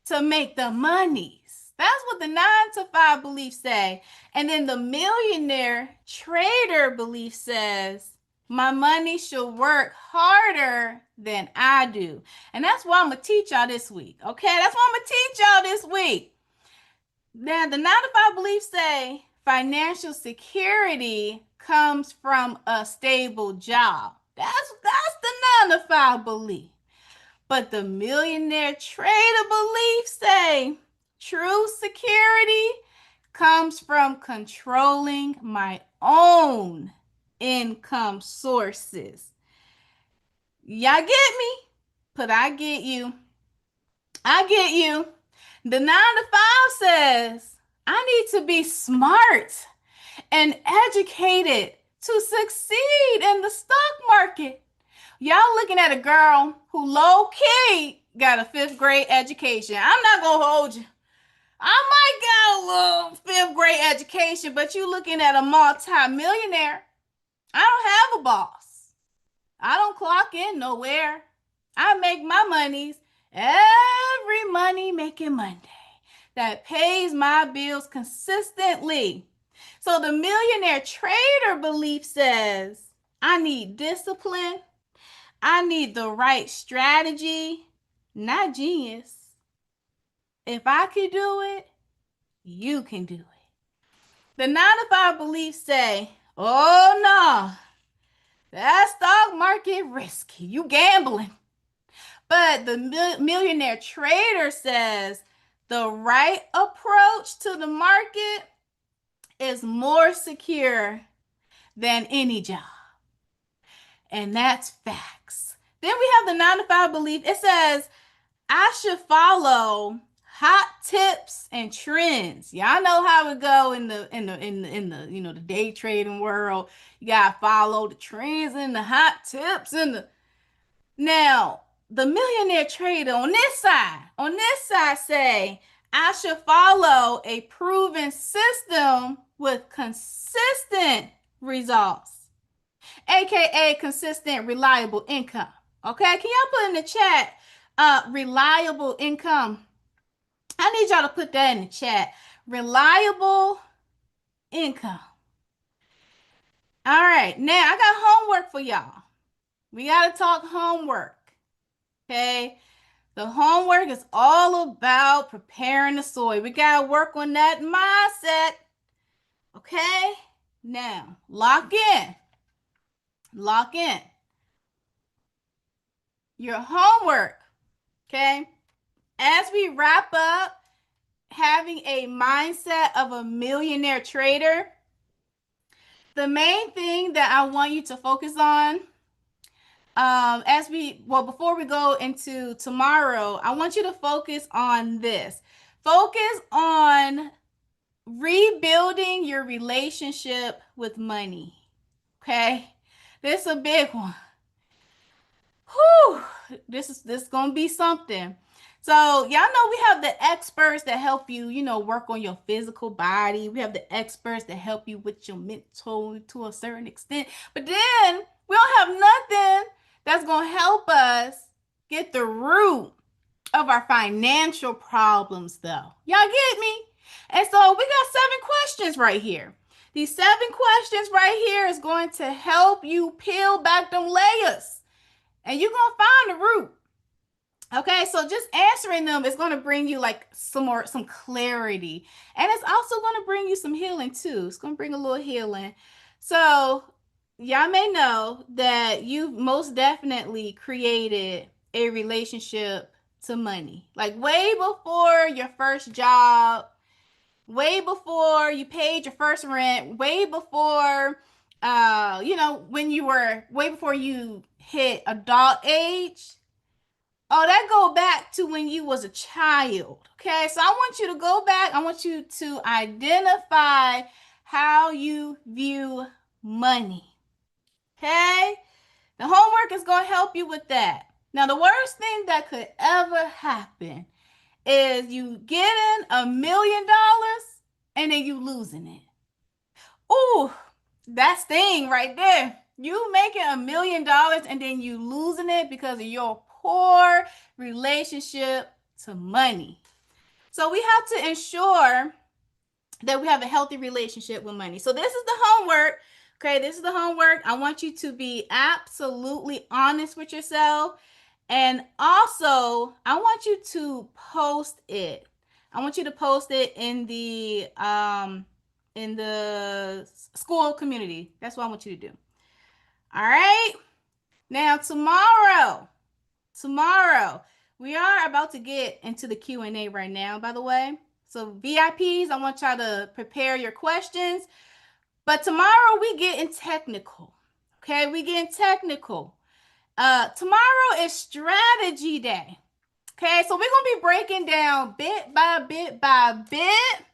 to make the monies. That's what the 9 to 5 belief say. And then the millionaire trader belief says, my money should work harder than I do. And that's what I'm going to teach y'all this week. Okay, that's what I'm going to teach y'all this week. Now, the 9 to 5 beliefs say financial security comes from a stable job. That's the 9 to 5 belief. But the millionaire trader beliefs say true security comes from controlling my own income sources. Y'all get me? But I get you. I get you. The 9 to 5 says I need to be smart and educated to succeed in the stock market. Y'all looking at a girl who low-key got a 5th grade education. I'm not going to hold you. I might got a little 5th grade education, but you looking at a multi-millionaire. I don't have a boss. I don't clock in nowhere. I make my monies every money making Monday that pays my bills consistently. So the millionaire trader belief says, I need discipline. I need the right strategy, not genius. If I can do it, you can do it. The 9 to 5 beliefs say, oh no, that stock market risky. You gambling. But the millionaire trader says the right approach to the market is more secure than any job. And that's facts. Then we have the 9 to 5 belief. It says, I should follow hot tips and trends. Y'all know how it go in the the day trading world. You gotta follow the trends and the hot tips and the now the millionaire trader on this side say I should follow a proven system with consistent results, aka consistent reliable income. Okay, can y'all put in the chat reliable income? I need y'all to put that in the chat. Reliable income. All right, now I got homework for y'all. We got to talk homework. Okay, the homework is all about preparing the soil. We got to work on that mindset. Okay, now lock in. Lock in. Your homework. Okay, as we wrap up having a mindset of a millionaire trader, the main thing that I want you to focus on, before we go into tomorrow, I want you to focus on this. Focus on rebuilding your relationship with money. Okay, this is a big one. Whew, this is gonna be something. So y'all know we have the experts that help you, work on your physical body. We have the experts that help you with your mental to a certain extent. But then we don't have nothing that's gonna help us get the root of our financial problems, though. Y'all get me? And so we got 7 questions right here. These 7 questions right here is going to help you peel back them layers, and you're gonna find the root. Okay, so just answering them is going to bring you like some clarity, and it's also going to bring you some healing too. It's going to bring a little healing. So y'all may know that you've most definitely created a relationship to money, like way before your first job, way before you paid your first rent, way before when you were way before you hit adult age. Oh, that go back to when you was a child. Okay, so I want you to go back. I want you to identify how you view money. Okay, the homework is going to help you with that. Now, the worst thing that could ever happen is you getting $1 million and then you losing it. Ooh, that's thing right there. You making $1 million and then you losing it because of your poor relationship to money. So we have to ensure that we have a healthy relationship with money. So this is the homework. Okay, this is the homework. I want you to be absolutely honest with yourself. And also, I want you to post it. I want you to post it in the school community. That's what I want you to do. All right. Now tomorrow, we are about to get into the Q&A right now, by the way. So VIPs, I want y'all to prepare your questions. But tomorrow we get in technical. Okay, we get in technical. Tomorrow is strategy day. Okay, so we're gonna be breaking down bit by bit by bit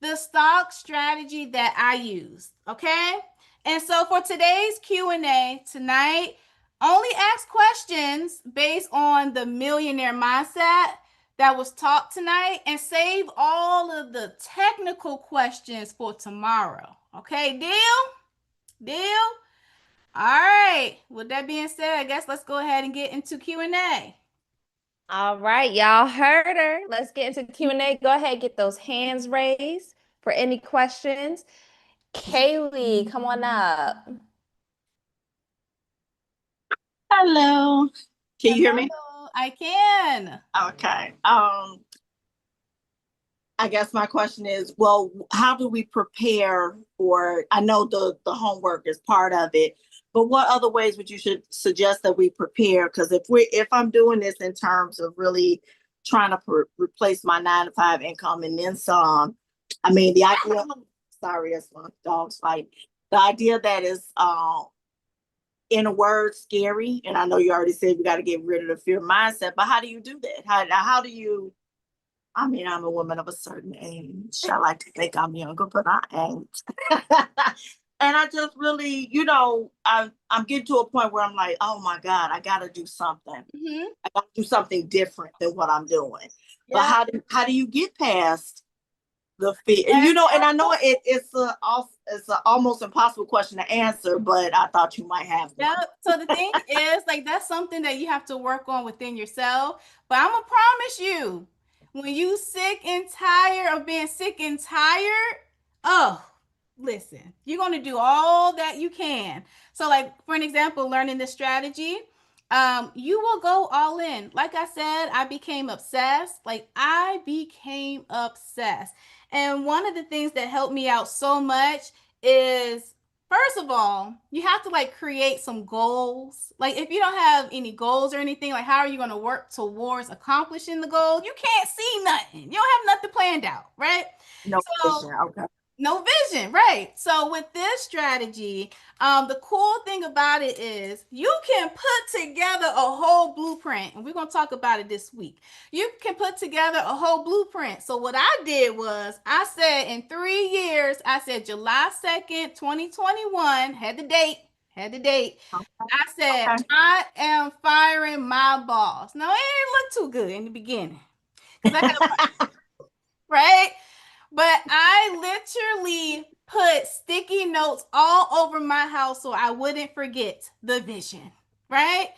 the stock strategy that I use. Okay, and so for today's Q&A tonight, only ask questions based on the millionaire mindset that was taught tonight, and save all of the technical questions for tomorrow. Okay, deal? All right, with that being said, I guess let's go ahead and get into Q&A. All right, y'all heard her. Let's get into Q&A. Go ahead, get those hands raised for any questions. Kaylee, come on up. Hello. Can you hear me? I can. Okay. I guess my question is, well, how do we prepare for, I know the homework is part of it, but what other ways would you should suggest that we prepare? Because if I'm doing this in terms of really trying to replace my 9-to-5 income and then some, I mean, the idea, sorry, that's my dog's fight. The idea that is, in a word, scary, and I know you already said we got to get rid of the fear mindset, but how do you do that? How do you I mean, I'm a woman of a certain age. I like to think I'm younger, but I ain't. And I just really, I'm getting to a point where I'm like, oh my God, I gotta do something. Mm-hmm. I gotta do something different than what I'm doing. But Yeah. how do you get past the fear? And I know it's a almost impossible question to answer, but I thought you might have Yeah. one. So the thing is, like, that's something that you have to work on within yourself. But I'm gonna promise you, when you sick and tired of being sick and tired, oh, listen, you're gonna do all that you can. So, like, for an example, learning this strategy, you will go all in. Like I said, I became obsessed. Like, I became obsessed. And one of the things that helped me out so much is, first of all, you have to like create some goals. Like if you don't have any goals or anything, like how are you going to work towards accomplishing the goal? You can't see nothing. You don't have nothing planned out, right? No So vision. Okay. no vision, right? So with this strategy, the cool thing about it is you can put together a whole blueprint, and we're gonna talk about it this week. You can put together a whole blueprint. So what I did was I said in 3 years, I said July 2nd, 2021, had the date. I said Okay. I am firing my boss. Now it didn't look too good in the beginning because I had a right. But I literally put sticky notes all over my house so I wouldn't forget the vision, right?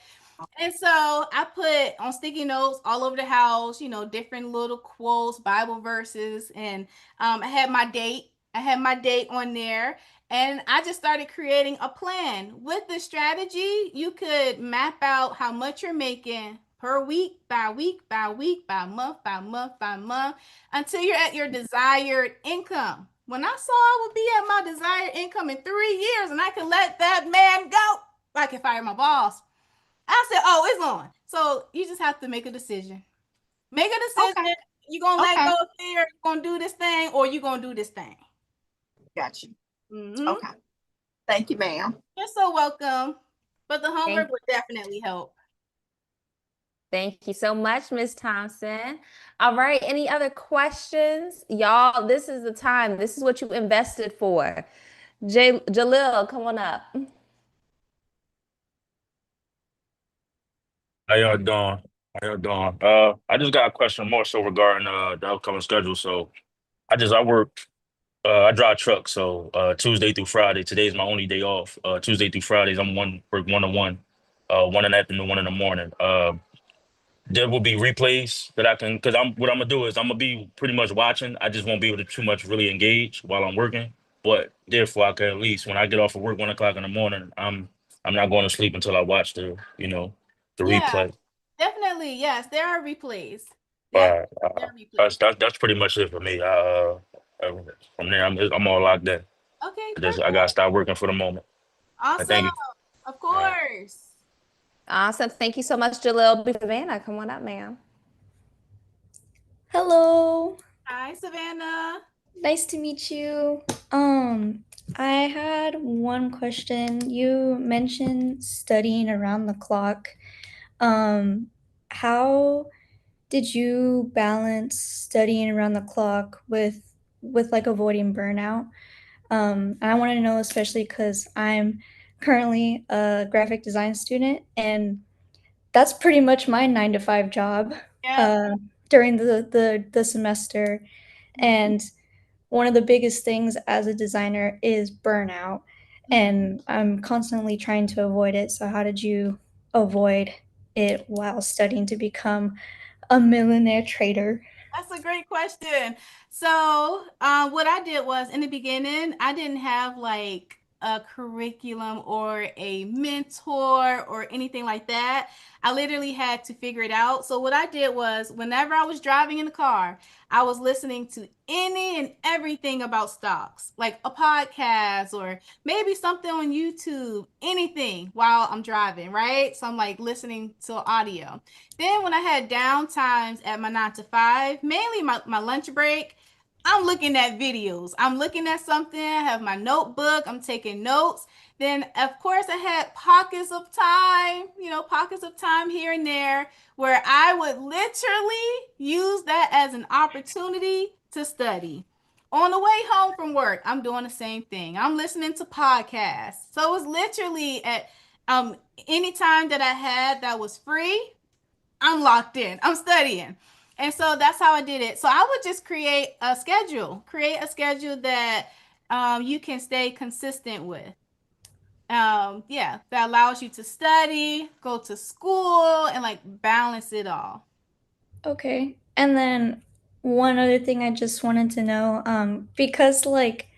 And so I put on sticky notes all over the house, different little quotes, Bible verses, and I had my date. I had my date on there, and I just started creating a plan. With the strategy, you could map out how much you're making per week, by week, by week, by month, by month, by month, until you're at your desired income. When I saw I would be at my desired income in 3 years and I could let that man go, I could fire my boss. I said, "Oh, it's on." So you just have to make a decision. Make a Okay. decision. You gonna let Okay. go of fear? You gonna do this thing, or you gonna do this thing? Got you. Mm-hmm. Okay. Thank you, ma'am. You're so welcome. But the homework Thank, would definitely help. thank you so much, Miss Thompson. All right, any other questions? Y'all, this is the time. This is what you invested for. Jalil, come on up. How y'all doing? How y'all doing? I just got a question more so regarding the upcoming schedule. So I work I drive truck, so Tuesday through Friday. Today's my only day off. Tuesday through Fridays I'm work 1 to 1, one in the afternoon, one in the morning. There will be replays that I can, because I'm gonna do is I'm gonna be pretty much watching. I just won't be able to too much really engage while I'm working. But therefore I can at least when I get off of work 1 o'clock in the morning, I'm not going to sleep until I watch the Yeah, replay. definitely. Yes, there are replays. Yep, But there are replays. that's pretty much it for me. Uh, from there, I'm all locked in. Okay, I gotta perfect. stop working for the moment. Awesome. Thank you. Of All right. course. Awesome. Thank you so much, Jalil. Savannah, come on up, ma'am. Hello, Hi, Savannah. nice to meet you. I had one question. You mentioned studying around the clock. Um, how did you balance studying around the clock with like avoiding burnout? And I want to know especially because I'm currently a graphic design student, and that's pretty much my 9 to 5 job Yep. uh, during the semester. And one of the biggest things as a designer is burnout, and I'm constantly trying to avoid it. So how did you avoid it while studying to become a millionaire trader? That's a great question. So, what I did was in the beginning, I didn't have like a curriculum or a mentor or anything like that. I literally had to figure it out. So, what I did was whenever I was driving in the car, I was listening to any and everything about stocks, like a podcast or maybe something on YouTube, anything while I'm driving, right? So, I'm like listening to audio. Then when I had down times at my 9 to 5, mainly my lunch break, I'm looking at videos. I'm looking at something. I have my notebook. I'm taking notes. Then, of course, I had pockets of time, pockets of time here and there where I would literally use that as an opportunity to study. On the way home from work, I'm doing the same thing. I'm listening to podcasts. So it was literally at um any time that I had that was free, I'm locked in. I'm studying. And so that's how I did it. So I would just create a schedule that you can stay consistent with. Yeah, that allows you to study, go to school, and like balance it all. Okay. And then one other thing I just wanted to know, because like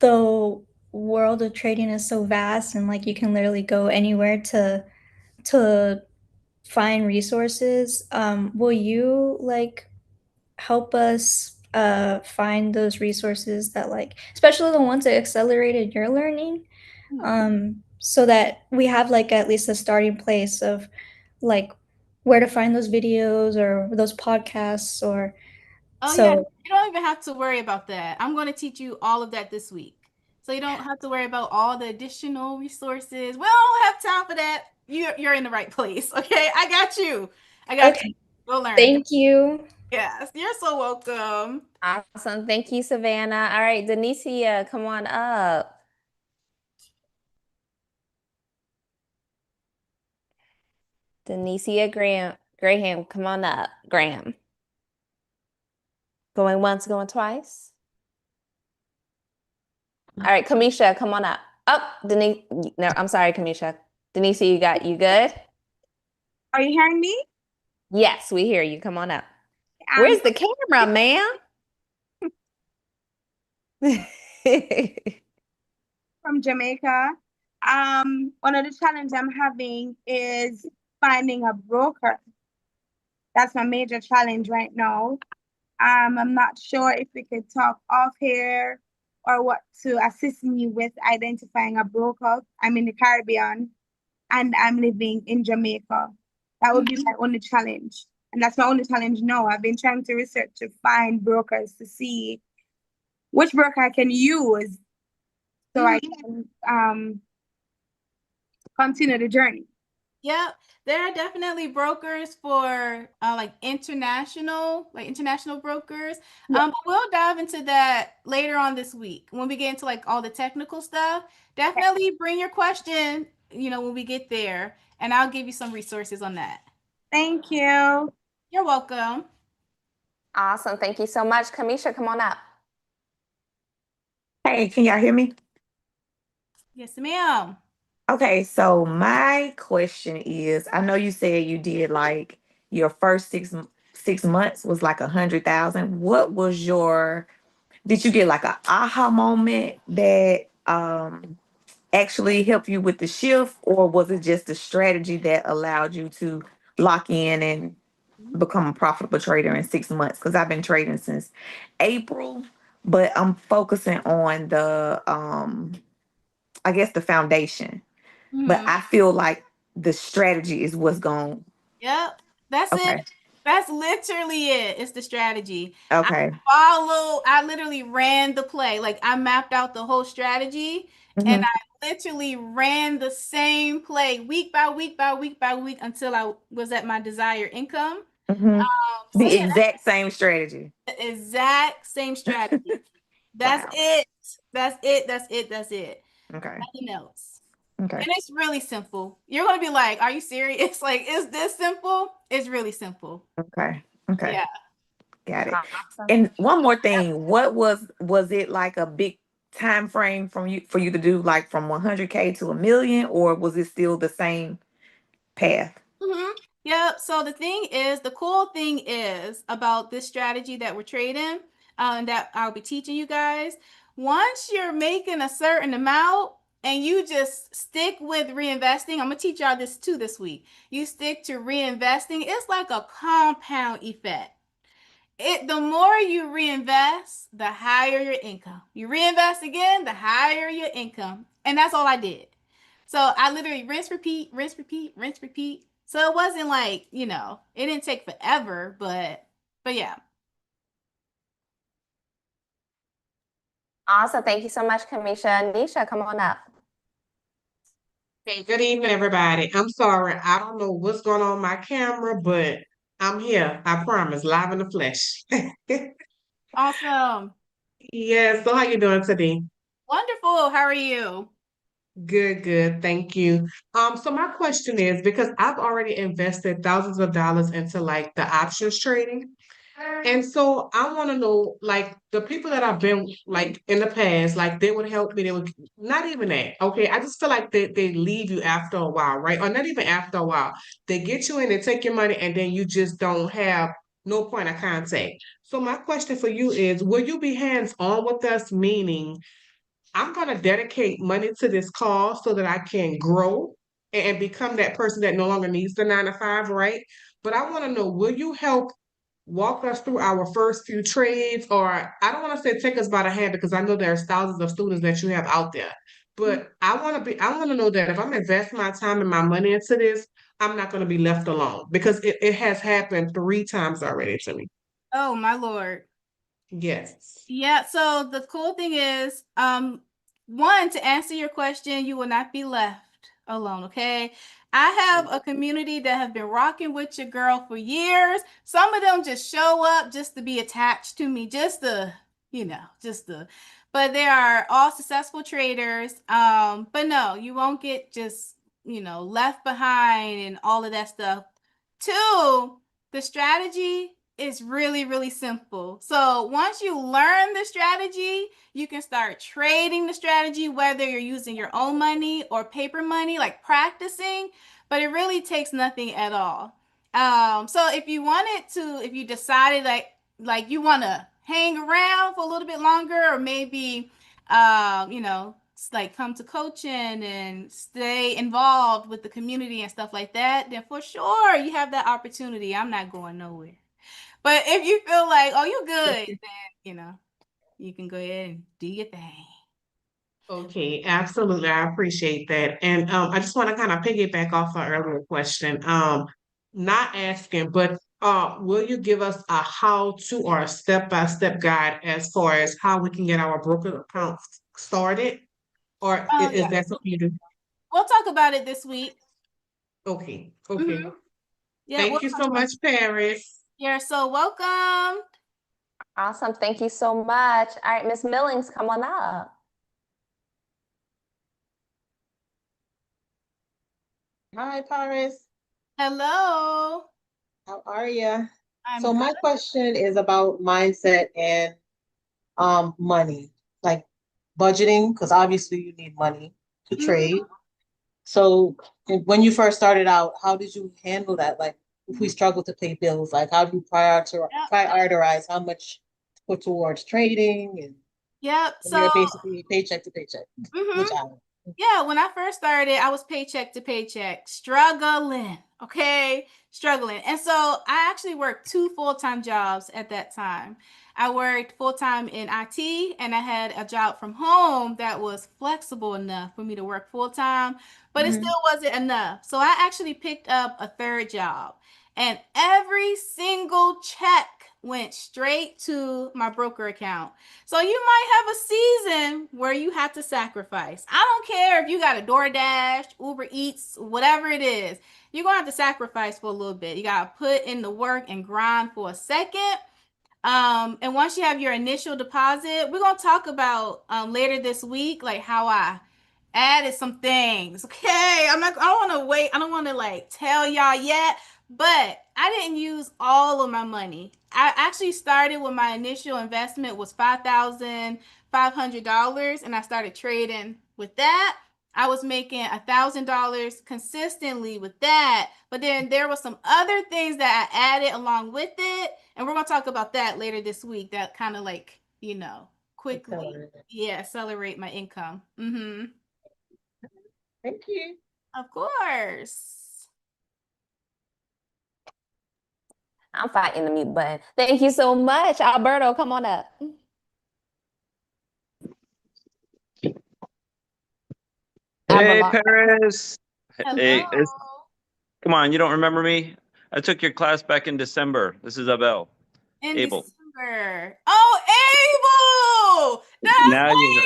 the world of trading is so vast and like you can literally go anywhere to find resources, will you like help us find those resources that like especially the ones that accelerated your learning, so that we have like at least a starting place of like where to find those videos or those podcasts or Oh yeah, so you don't even have to worry about that. I'm going to teach you all of that this week. So you don't have to worry about all the additional resources. We don't have time for that. You're in the right place. Okay? I got you. I got you. okay, Go learn. thank you. Yes, you're so welcome. Awesome. Thank you, Savannah. All right, Denicia, come on up. Denicia Graham, come on up. Graham. Going once, going twice. All right, Kamisha, come on up. Oh, Denise. No, I'm sorry, Kamisha. Denicia, you good? Are you hearing me? Yes, we hear you. Come on up. I'm Where's the camera, ma'am? from Jamaica. One of the challenges I'm having is finding a broker. That's my major challenge right now. I'm not sure if we could talk off here or what to assist me with identifying a broker. I'm in the Caribbean and I'm living in Jamaica. That would be my only challenge. And that's my only challenge now. I've been trying to research to find brokers to see which broker I can use so I can continue the journey. Yep, there are definitely brokers for like international brokers. Yeah. But we'll dive into that later on this week when we get into like all the technical stuff. Definitely bring your question, when we get there, and I'll give you some resources on that. Thank you. You're welcome. Awesome. Thank you so much. Kamisha, come on up. Hey, can y'all hear me? Yes, ma'am. Okay, so my question is, I know you said you did like your first 6 months was like 100,000. What was did you get like a aha moment that actually helped you with the shift, or was it just a strategy that allowed you to lock in and become a profitable trader in 6 months? Because I've been trading since April, but I'm focusing on the I guess the foundation. But Mhm. I feel like the strategy is what's going. Yep, that's it. Okay. That's literally it. It's the strategy. Okay. I literally ran the play. Like I mapped out the whole strategy and Hmm. I literally ran the same play week by week by week by week until I was at my desired income. Hmm. So The yeah, exact same strategy. that's the exact same strategy. That's Wow. it. That's it. That's it. That's it. Okay. Nothing else. Okay. And it's really simple. You're gonna be like, "Are you serious? Like, is this simple?" It's really simple. Okay. Okay. Yeah. Got it. Awesome. And one more thing, what was it like a big time frame from you for you to do like from 100K to 1 million, or was it still the same path? Mm-hmm. Yep. So the cool thing is about this strategy that we're trading, and that I'll be teaching you guys. Once you're making a certain amount and you just stick with reinvesting, I'm gonna teach y'all this too this week. You stick to reinvesting, it's like a compound effect. The more you reinvest, the higher your income. You reinvest again, the higher your income. And that's all I did. So I literally rinse, repeat, rinse, repeat, rinse, repeat. So it wasn't like, it didn't take forever, but yeah. Awesome. Thank you so much, Kamisha. Nisha, come on up. Hey, good evening, everybody. I'm sorry, I don't know what's going on with my camera, but I'm here. I promise, live in the flesh. Awesome. Yeah, so how you doing today? Wonderful. How are you? Good, good. Thank you. So my question is because I've already invested thousands of dollars into like the options trading. And so I want to know, like, the people that I've been like in the past, like they would help me. They would not even that. Okay. I just feel like they leave you after a while, right? Or not even after a while. They get you in, they take your money, and then you just don't have no point of contact. So my question for you is, will you be hands-on with us? Meaning I'm going to dedicate money to this cause so that I can grow and become that person that no longer needs the 9 to 5, right? But I want to know, will you help walk us through our first few trades? Or I don't want to say take us by the hand because I know there's thousands of students that you have out there. But I want to know that if I'm investing my time and my money into this, I'm not going to be left alone because it has happened 3 times already to me. Oh, my Lord. Yes. Yeah, so the cool thing is, one, to answer your question, you will not be left alone, okay? I have a community that have been rocking with your girl for years. Some of them just show up just to be attached to me, just to, but they are all successful traders. But no, you won't get just, left behind and all of that stuff. Two, the strategy is really, really simple. So once you learn the strategy, you can start trading the strategy, whether you're using your own money or paper money, like practicing, but it really takes nothing at all. So if you decided like you want to hang around for a little bit longer, or maybe, like come to coaching and stay involved with the community and stuff like that, then for sure you have that opportunity. I'm not going nowhere. But if you feel like, oh, you're good, then you can go ahead and do your thing. Okay, absolutely. I appreciate that. And I just want to kind of piggyback off our earlier question. Not asking, but will you give us a how-to or a step-by-step guide as far as how we can get our broker accounts started? Or is Yeah, that something you do? we'll talk about it this week. Okay, okay. Yeah, we'll Thank you talk so about it. much, Paris. You're so welcome. Awesome. Thank you so much. All right, Miss Millings, come on up. Hi, Paris. Hello. How are you? I'm So good. my question is about mindset and money, like budgeting, because obviously you need money to trade. So when you first started out, how did you handle that? Like if we struggle to pay bills, like how do you prioritize how much to put towards trading and Yep. when So, you're basically paycheck to paycheck, mhm. which I Yeah, when I first started, I was paycheck to paycheck, struggling, okay? Struggling. And so I actually worked 2 full-time jobs at that time. I worked full-time in IT, and I had a job from home that was flexible enough for me to work full-time, but it still wasn't enough. So I actually picked up a third job, and every single check went straight to my broker account. So you might have a season where you have to sacrifice. I don't care if you got a DoorDash, Uber Eats, whatever it is. You're going to have to sacrifice for a little bit. You got to put in the work and grind for a second. And once you have your initial deposit, we're going to talk about later this week, like how I added some things. Okay. I don't want to wait. I don't want to like tell y'all yet, but I didn't use all of my money. I actually started with my initial investment was $5,500, and I started trading with that. I was making $1,000 consistently with that, but then there were some other things that I added along with it, and we're gonna talk about that later this week. That kind of like quickly, accelerate my income. Thank you. Of course. I'm fighting the mute button. Thank you so much. Alberto, come on up. Hey, Alberto. Paris. Hey, Hello. come on, you don't remember me? I took your class back in December. This is Abel. In Abel. December. Oh, Abel! Now you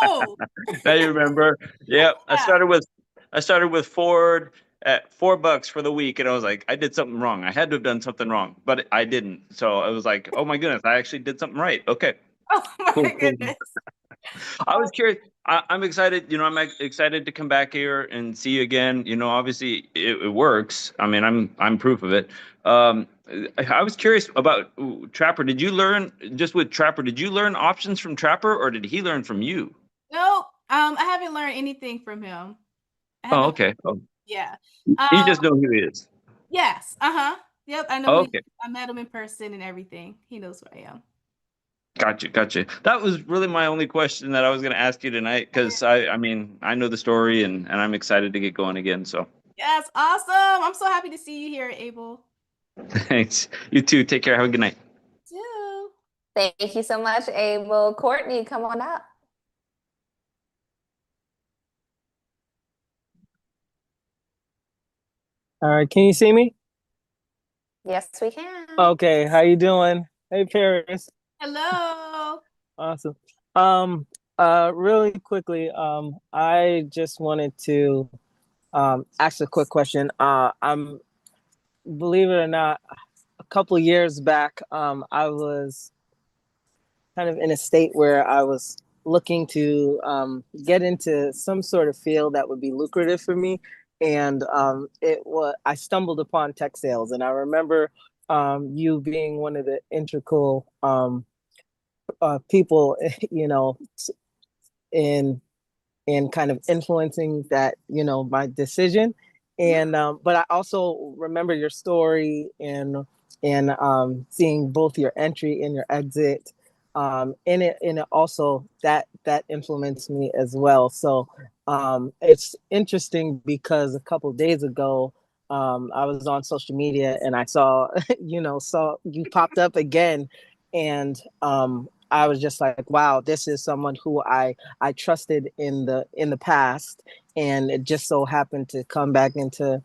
Abel! now you remember. Yep. Yeah. I started with Ford at $4 for the week, and I was like, I did something wrong. I had to have done something wrong, but I didn't. So I was like, oh my goodness, I actually did something right. Okay, Oh my cool, cool. goodness. I was curious. I'm excited. I'm excited to come back here and see you again. Obviously it works. I mean, I'm proof of it. Um, I was curious about Trapper. Did you learn just with Trapper? Did you learn options from Trapper, or did he learn from you? No, I haven't learned anything from him. I Oh, haven't. okay. Oh, Yeah. you Um, just know who he is. yes. Uh-huh. Yep, I know who Okay. I met him in person and everything. He knows who I am. Gotcha. That was really my only question that I was going to ask you tonight, because I mean, I know the story, and I'm excited to get going again. So Yes, awesome. I'm so happy to see you here, Abel. thanks. You too. Take care. Have a good night. Too. Thank you so much, Abel. Courtney, come on up. All right, can you see me? Yes, we can. Okay, how you doing? Hey, Paris. Hello. Awesome. Really quickly, I just wanted to ask a quick question. I'm believe it or not, a couple years back, I was kind of in a state where I was looking to get into some sort of field that would be lucrative for me, and I stumbled upon tech sales, and I remember you being one of the integral people, in kind of influencing that, my decision. And but I also remember your story and seeing both your entry and your exit. And it also that influenced me as well. So it's interesting because a couple of days ago, I was on social media and I saw saw you popped up again, and I was just like, wow, this is someone who I trusted in the past, and it just so happened to come back into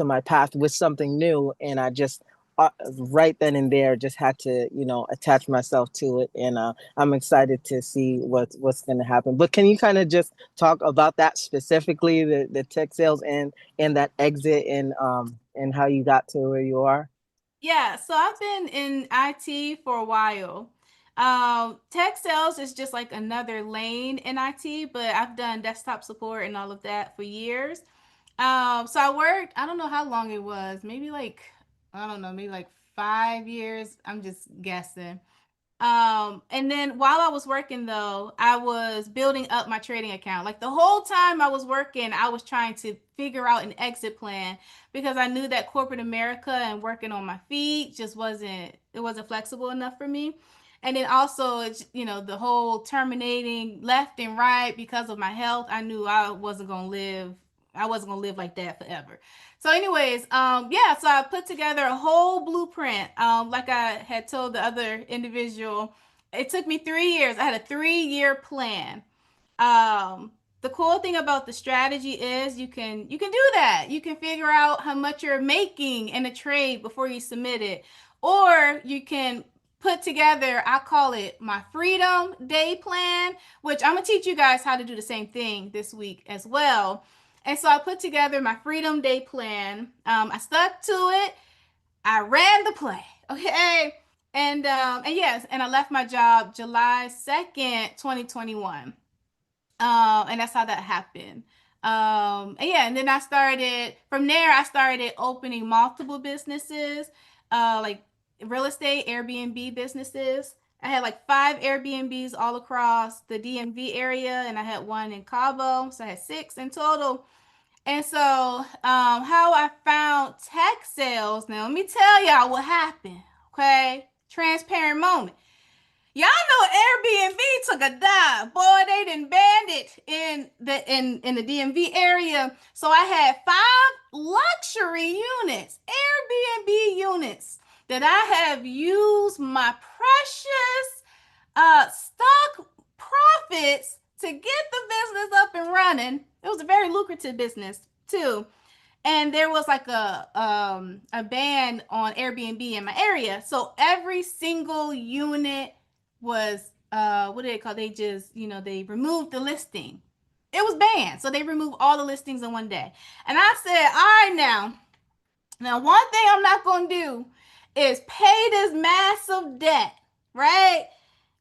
my path with something new, and I just right then and there just had to attach myself to it, and I'm excited to see what's going to happen. But can you kind of just talk about that specifically, the tech sales and that exit, and how you got to where you are? Yeah, so I've been in IT for a while. Tech sales is just like another lane in IT, but I've done desktop support and all of that for years. So I worked, I don't know how long it was, maybe like, I don't know, maybe like 5 years. I'm just guessing. And then while I was working though, I was building up my trading account. Like the whole time I was working, I was trying to figure out an exit plan because I knew that corporate America and working on my feet just wasn't flexible enough for me. And then also it's the whole terminating left and right because of my health. I knew I wasn't gonna live like that forever. So, anyways, yeah, so I put together a whole blueprint. Like I had told the other individual, it took me 3 years. I had a 3 year plan. Um, the cool thing about the strategy is you can do that. You can figure out how much you're making in a trade before you submit it, or you can put together. I call it my Freedom Day plan, which I'm gonna teach you guys how to do the same thing this week as well. And so I put together my Freedom Day plan. I stuck to it. I ran the play. Okay. And yes, and I left my job July 2nd, 2021. And that's how that happened. And yeah, and then I started opening multiple businesses, like real estate, Airbnb businesses. I had like 5 Airbnbs all across the DMV area, and I had one in Cabo, so I had 6 in total. And so, how I found tech sales. Now, let me tell y'all what happened. Okay, transparent moment. Y'all know Airbnb took a dive. Boy, they didn't ban it in the DMV area. So I had 5 luxury units, Airbnb units, that I have used my precious stock profits to get the business up and running. It was a very lucrative business too. And there was like a ban on Airbnb in my area. So every single unit was what do they call? They just, they removed the listing. It was banned, so they removed all the listings in one day. And I said, all right, now one thing I'm not gonna do is pay this massive debt, right?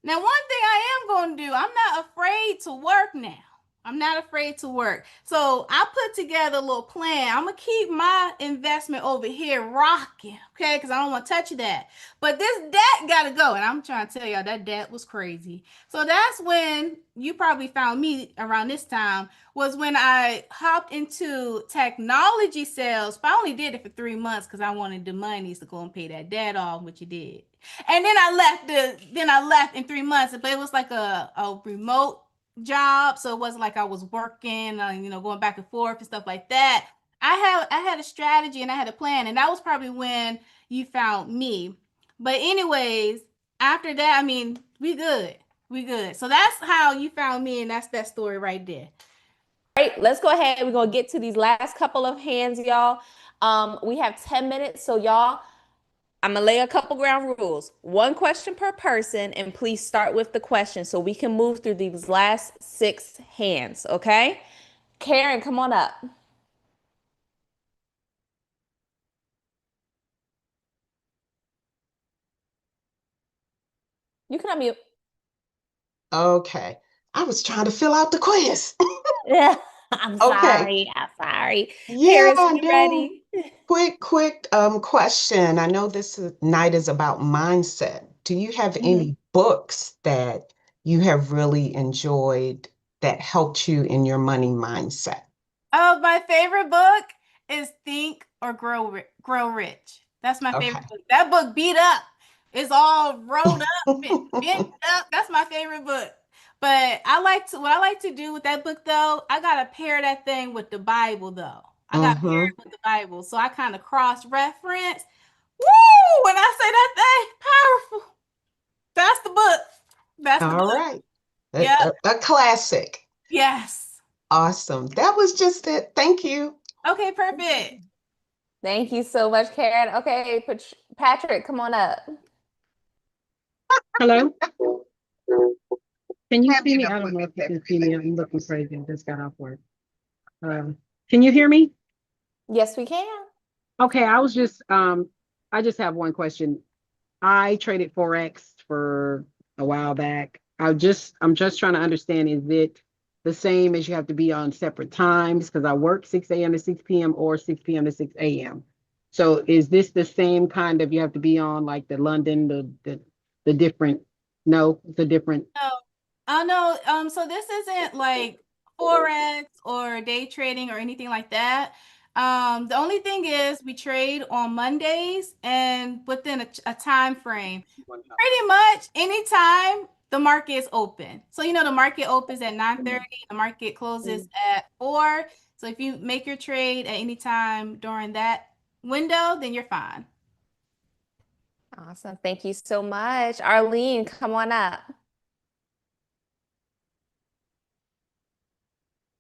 Now, one thing I am going to do, I'm not afraid to work now. I'm not afraid to work. So I put together a little plan. I'm going to keep my investment over here rocking, okay? Because I don't want to touch that. But this debt got to go. And I'm trying to tell y'all that debt was crazy. So that's when you probably found me around this time, was when I hopped into technology sales. But I only did it for 3 months because I wanted the monies to go and pay that debt off, which you did. And then I left in 3 months, but it was like a remote job, so it wasn't like I was working, going back and forth and stuff like that. I had a strategy and I had a plan, and that was probably when you found me. But anyways, after that, I mean, we good. We good. So that's how you found me, and that's that story right there. All right, let's go ahead. We're gonna get to these last couple of hands, y'all. We have 10 minutes, so y'all, I'm gonna lay a couple ground rules. One question per person, and please start with the question so we can move through these last 6 hands, okay? Karen, come on up. You can unmute. Okay. I was trying to fill out the quiz. Yeah, I'm Okay. sorry. I'm sorry. Yeah, Paris, are you no. ready? Quick question. I know night is about mindset. Do you have any books that you have really enjoyed that helped you in your money mindset? Oh, my favorite book is Think or Grow Rich. That's my favorite Okay. book. That book beat up. It's all rolled up, bent up. That's my favorite book. But what I like to do with that book though, I gotta pair that thing with the Bible though. I gotta pair it Mm-hmm. with the Bible. So I kind of cross-reference. Woo! When I say that thing, powerful. That's the book. That's the All book. right. Yep. A classic. Yes. Awesome. That was just it. Thank you. Okay, perfect. Thank you so much, Karen. Okay, Patrick, come on up. Hello? Can you see me? I don't know if you can see me. I'm looking crazy. I just got off work. Can you hear me? Yes, we can. Okay, I just have one question. I traded Forex for a while back. I'm just trying to understand, is it the same as you have to be on separate times? Because I work 6 a.m. to 6 p.m. or 6 p.m. to 6 a.m. So is this the same kind of, you have to be on like the London, the different, no, the different. No. Oh no, so this isn't like Forex or day trading or anything like that. The only thing is we trade on Mondays and within a time frame. Pretty much anytime the market is open. So the market opens at 9:30, the market closes at 4. So if you make your trade at any time during that window, then you're fine. Awesome. Thank you so much. Arlene, come on up.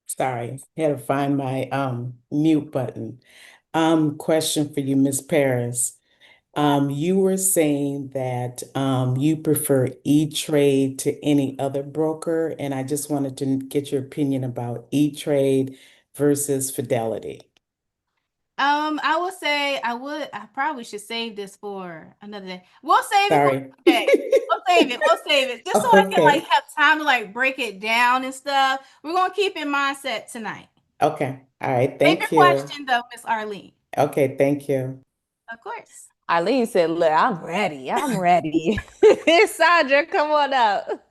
Sorry, had to find my mute button. Question for you, Miss Paris. You were saying that you prefer E-Trade to any other broker, and I just wanted to get your opinion about E-Trade versus Fidelity. I would say I probably should save this for another day. We'll save it for Sorry. another day. We'll save it. Just so I can Okay. have time to break it down and stuff. We're gonna keep in mindset tonight. Okay. All right. Save your Thank you. question though, Miss Arlene. Okay. Thank you. Of course. Arlene said, look, I'm ready. I'm ready. Sandra, come on up.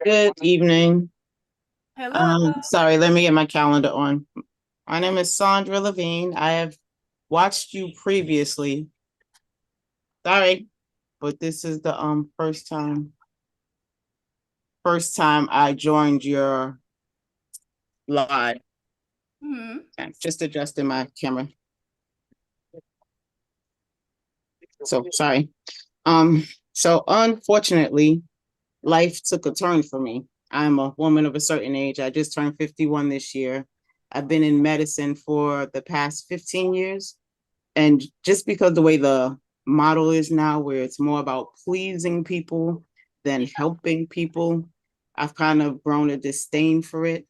Good evening. Hello. Sorry, let me get my calendar on. My name is Sandra Levine. I have watched you previously. Sorry, but this is the first time I joined your live. Okay, just adjusting my camera. So sorry. So unfortunately, life took a turn for me. I'm a woman of a certain age. I just turned 51 this year. I've been in medicine for the past 15 years. And just because the way the model is now, where it's more about pleasing people than helping people. I've kind of grown a disdain for it.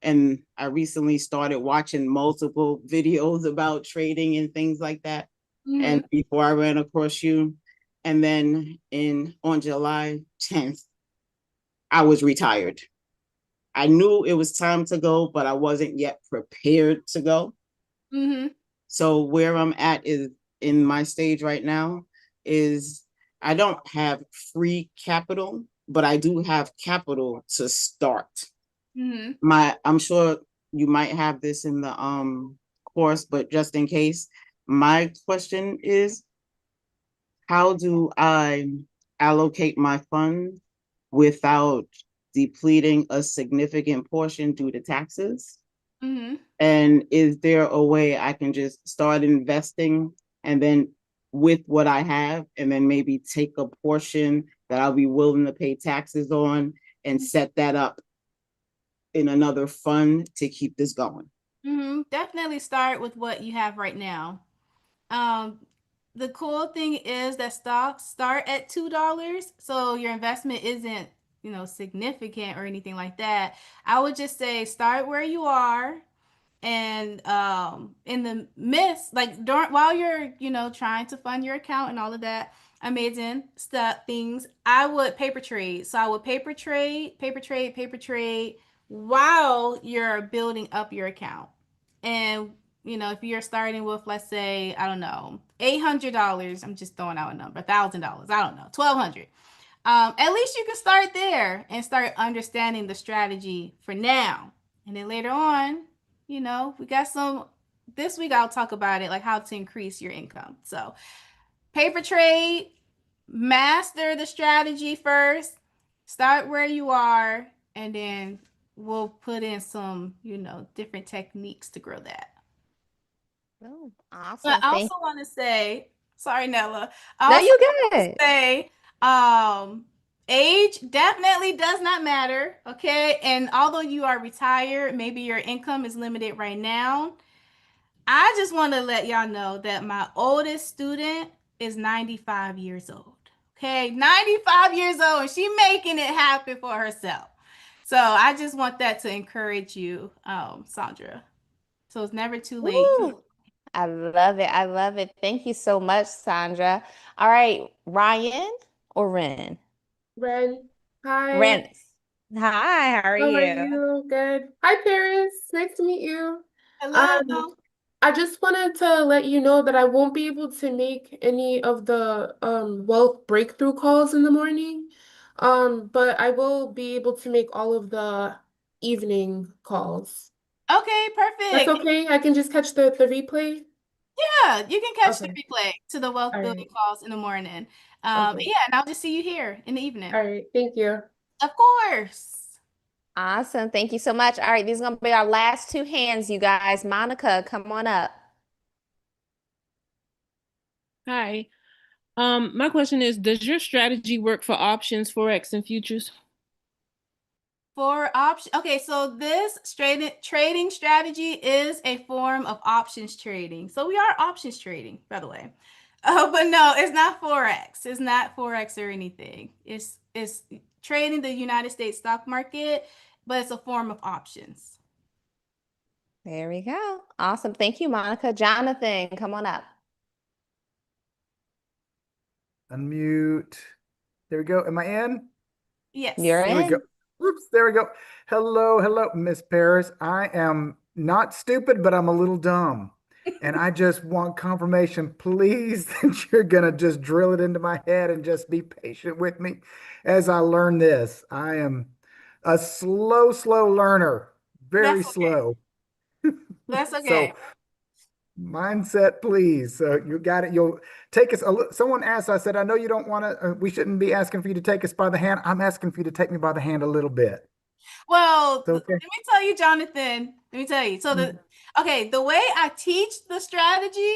And I recently started watching multiple videos about trading and things like that. And before I ran across you, and then on July 10th, I was retired. I knew it was time to go, but I wasn't yet prepared to go. So where I'm at is in my stage right now is I don't have free capital, but I do have capital to start. I'm sure you might have this in the course, but just in case, my question is, how do I allocate my funds without depleting a significant portion due to taxes? And is there a way I can just start investing and then with what I have, and then maybe take a portion that I'll be willing to pay taxes on and set that up in another fund to keep this going? Definitely start with what you have right now. The cool thing is that stocks start at $2, so your investment isn't, significant or anything like that. I would just say start where you are, and in the midst, like during while you're, trying to fund your account and all of that amazing stuff things, I would paper trade. So I would paper trade while you're building up your account. And if you're starting with, let's say, I don't know, $800, I'm just throwing out a number, $1,000, I don't know, 1,200. At least you can start there and start understanding the strategy for now. And then later on, we got some, this week I'll talk about it, like how to increase your income. So paper trade, master the strategy first, start where you are, and then we'll put in some, different techniques to grow that. Oh, But awesome. I Thank also want to say, sorry, Nella. I No, also you want to good. say, age definitely does not matter. Okay. And although you are retired, maybe your income is limited right now. I just want to let y'all know that my oldest student is 95 years old. Okay. 95 years old, and she making it happen for herself. So I just want that to encourage you, Sandra. So it's never too late. Woo. I love it. I love it. Thank you so much, Sandra. All right, Ryan or Ren? Ren, hi. Ren. Hi, how are How are you? you? Good. Hi, Paris. Nice to meet you. Hello. I just wanted to let you know that I won't be able to make any of the wealth breakthrough calls in the morning. But I will be able to make all of the evening calls. Okay, That's perfect. okay. I can just catch the replay. Yeah, you can catch the Okay. replay to the wealth All building right. calls in the morning. Okay. Yeah, and I'll just see you here in the evening. All right. Thank you. Of course. Awesome. Thank you so much. All right, these are going to be our last two hands, you guys. Monica, come on up. Hi. My question is, does your strategy work for options, forex, and futures? For option, okay, so this trading strategy is a form of options trading. So we are options trading, by the way. But no, it's not forex. It's not forex or anything. It's trading the United States stock market, but it's a form of options. There we go. Awesome. Thank you, Monica. Jonathan, come on up. Unmute. There we go. Am I in? Yes. You're There we go. in. Oops, there we go. Hello, Miss Paris. I am not stupid, but I'm a little dumb. And I just want confirmation, please, that you're gonna just drill it into my head and just be patient with me as I learn this. I am a slow learner, very That's okay. slow. That's okay. So mindset, please. So you got it. You'll take us. Someone asked. I said, I know you don't want to. We shouldn't be asking for you to take us by the hand. I'm asking for you to take me by the hand a little bit. Well, It's okay. let me tell you, Jonathan. Let me tell you. So the way I teach the strategy,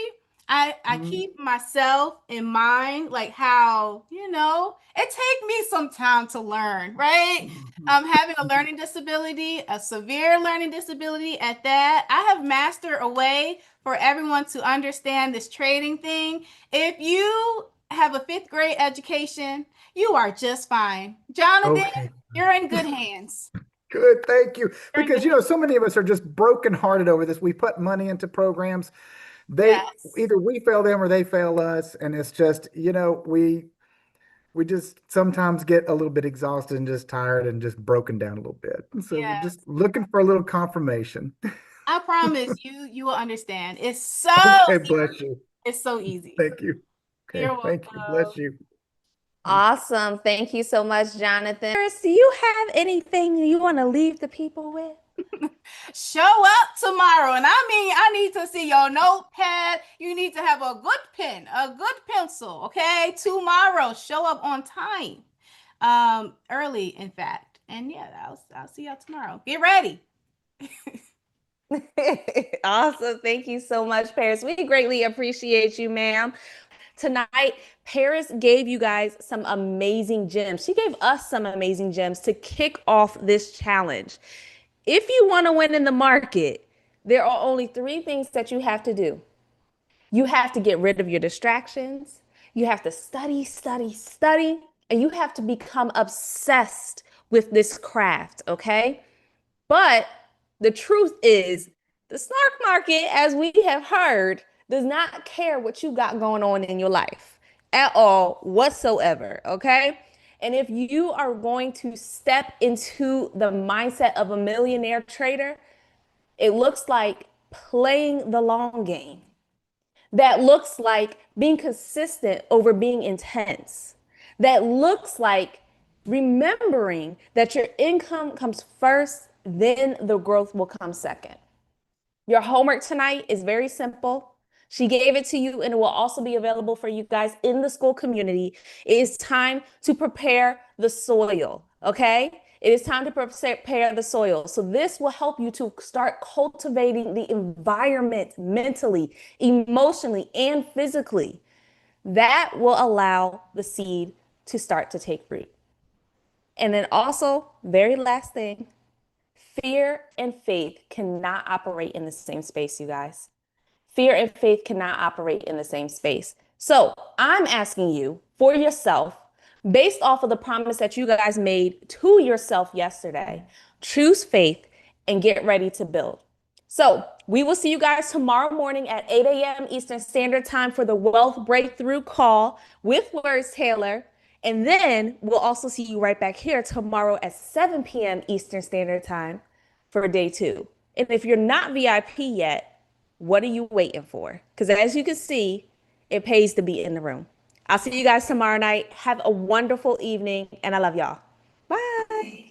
I keep myself in mind, like how, it take me some time to learn, right? Having a learning disability, a severe learning disability at that, I have mastered a way for everyone to understand this trading thing. If you have a fifth grade education, you are just fine. Jonathan, Okay. you're in good hands. Good, thank you. You're in Because good so many of us are just brokenhearted over this. We put money into programs. They Yes. either we fail them or they fail us. And it's just, we just sometimes get a little bit exhausted and just tired and just broken down a little bit. So we're Yes. just looking for a little confirmation. I promise you will understand. It's so Okay, easy. bless you. It's so easy. Thank you. You're Okay, thank you. Bless welcome. you. Awesome. Thank you so much, Jonathan. Paris, do you have anything you want to leave the people with? Show up tomorrow. And I mean, I need to see your notepad. You need to have a good pen, a good pencil. Okay. Tomorrow, show up on time. Early, in fact. And yeah, I'll see y'all tomorrow. Get ready. Awesome. Thank you so much, Paris. We greatly appreciate you, ma'am. Tonight, Paris gave you guys some amazing gems. She gave us some amazing gems to kick off this challenge. If you want to win in the market, there are only three things that you have to do. You have to get rid of your distractions. You have to study, study, study, and you have to become obsessed with this craft, okay? But the truth is, the stock market, as we have heard, does not care what you got going on in your life at all whatsoever, okay? And if you are going to step into the mindset of a millionaire trader, it looks like playing the long game. That looks like being consistent over being intense. That looks like remembering that your income comes first, then the growth will come second. Your homework tonight is very simple. She gave it to you and it will also be available for you guys in the school community. It is time to prepare the soil, okay? It is time to prepare the soil. So this will help you to start cultivating the environment mentally, emotionally, and physically. That will allow the seed to start to take root. And then also, very last thing, fear and faith cannot operate in the same space, you guys. Fear and faith cannot operate in the same space. So I'm asking you for yourself, based off of the promise that you guys made to yourself yesterday, choose faith and get ready to build. So we will see you guys tomorrow morning at 8 a.m. Eastern Standard Time for the Wealth Breakthrough Call with Words Taylor. And then we'll also see you right back here tomorrow at 7 p.m. Eastern Standard Time for day 2. And if you're not VIP yet, what are you waiting for? Because as you can see, it pays to be in the room. I'll see you guys tomorrow night. Have a wonderful evening, and I love y'all. Bye.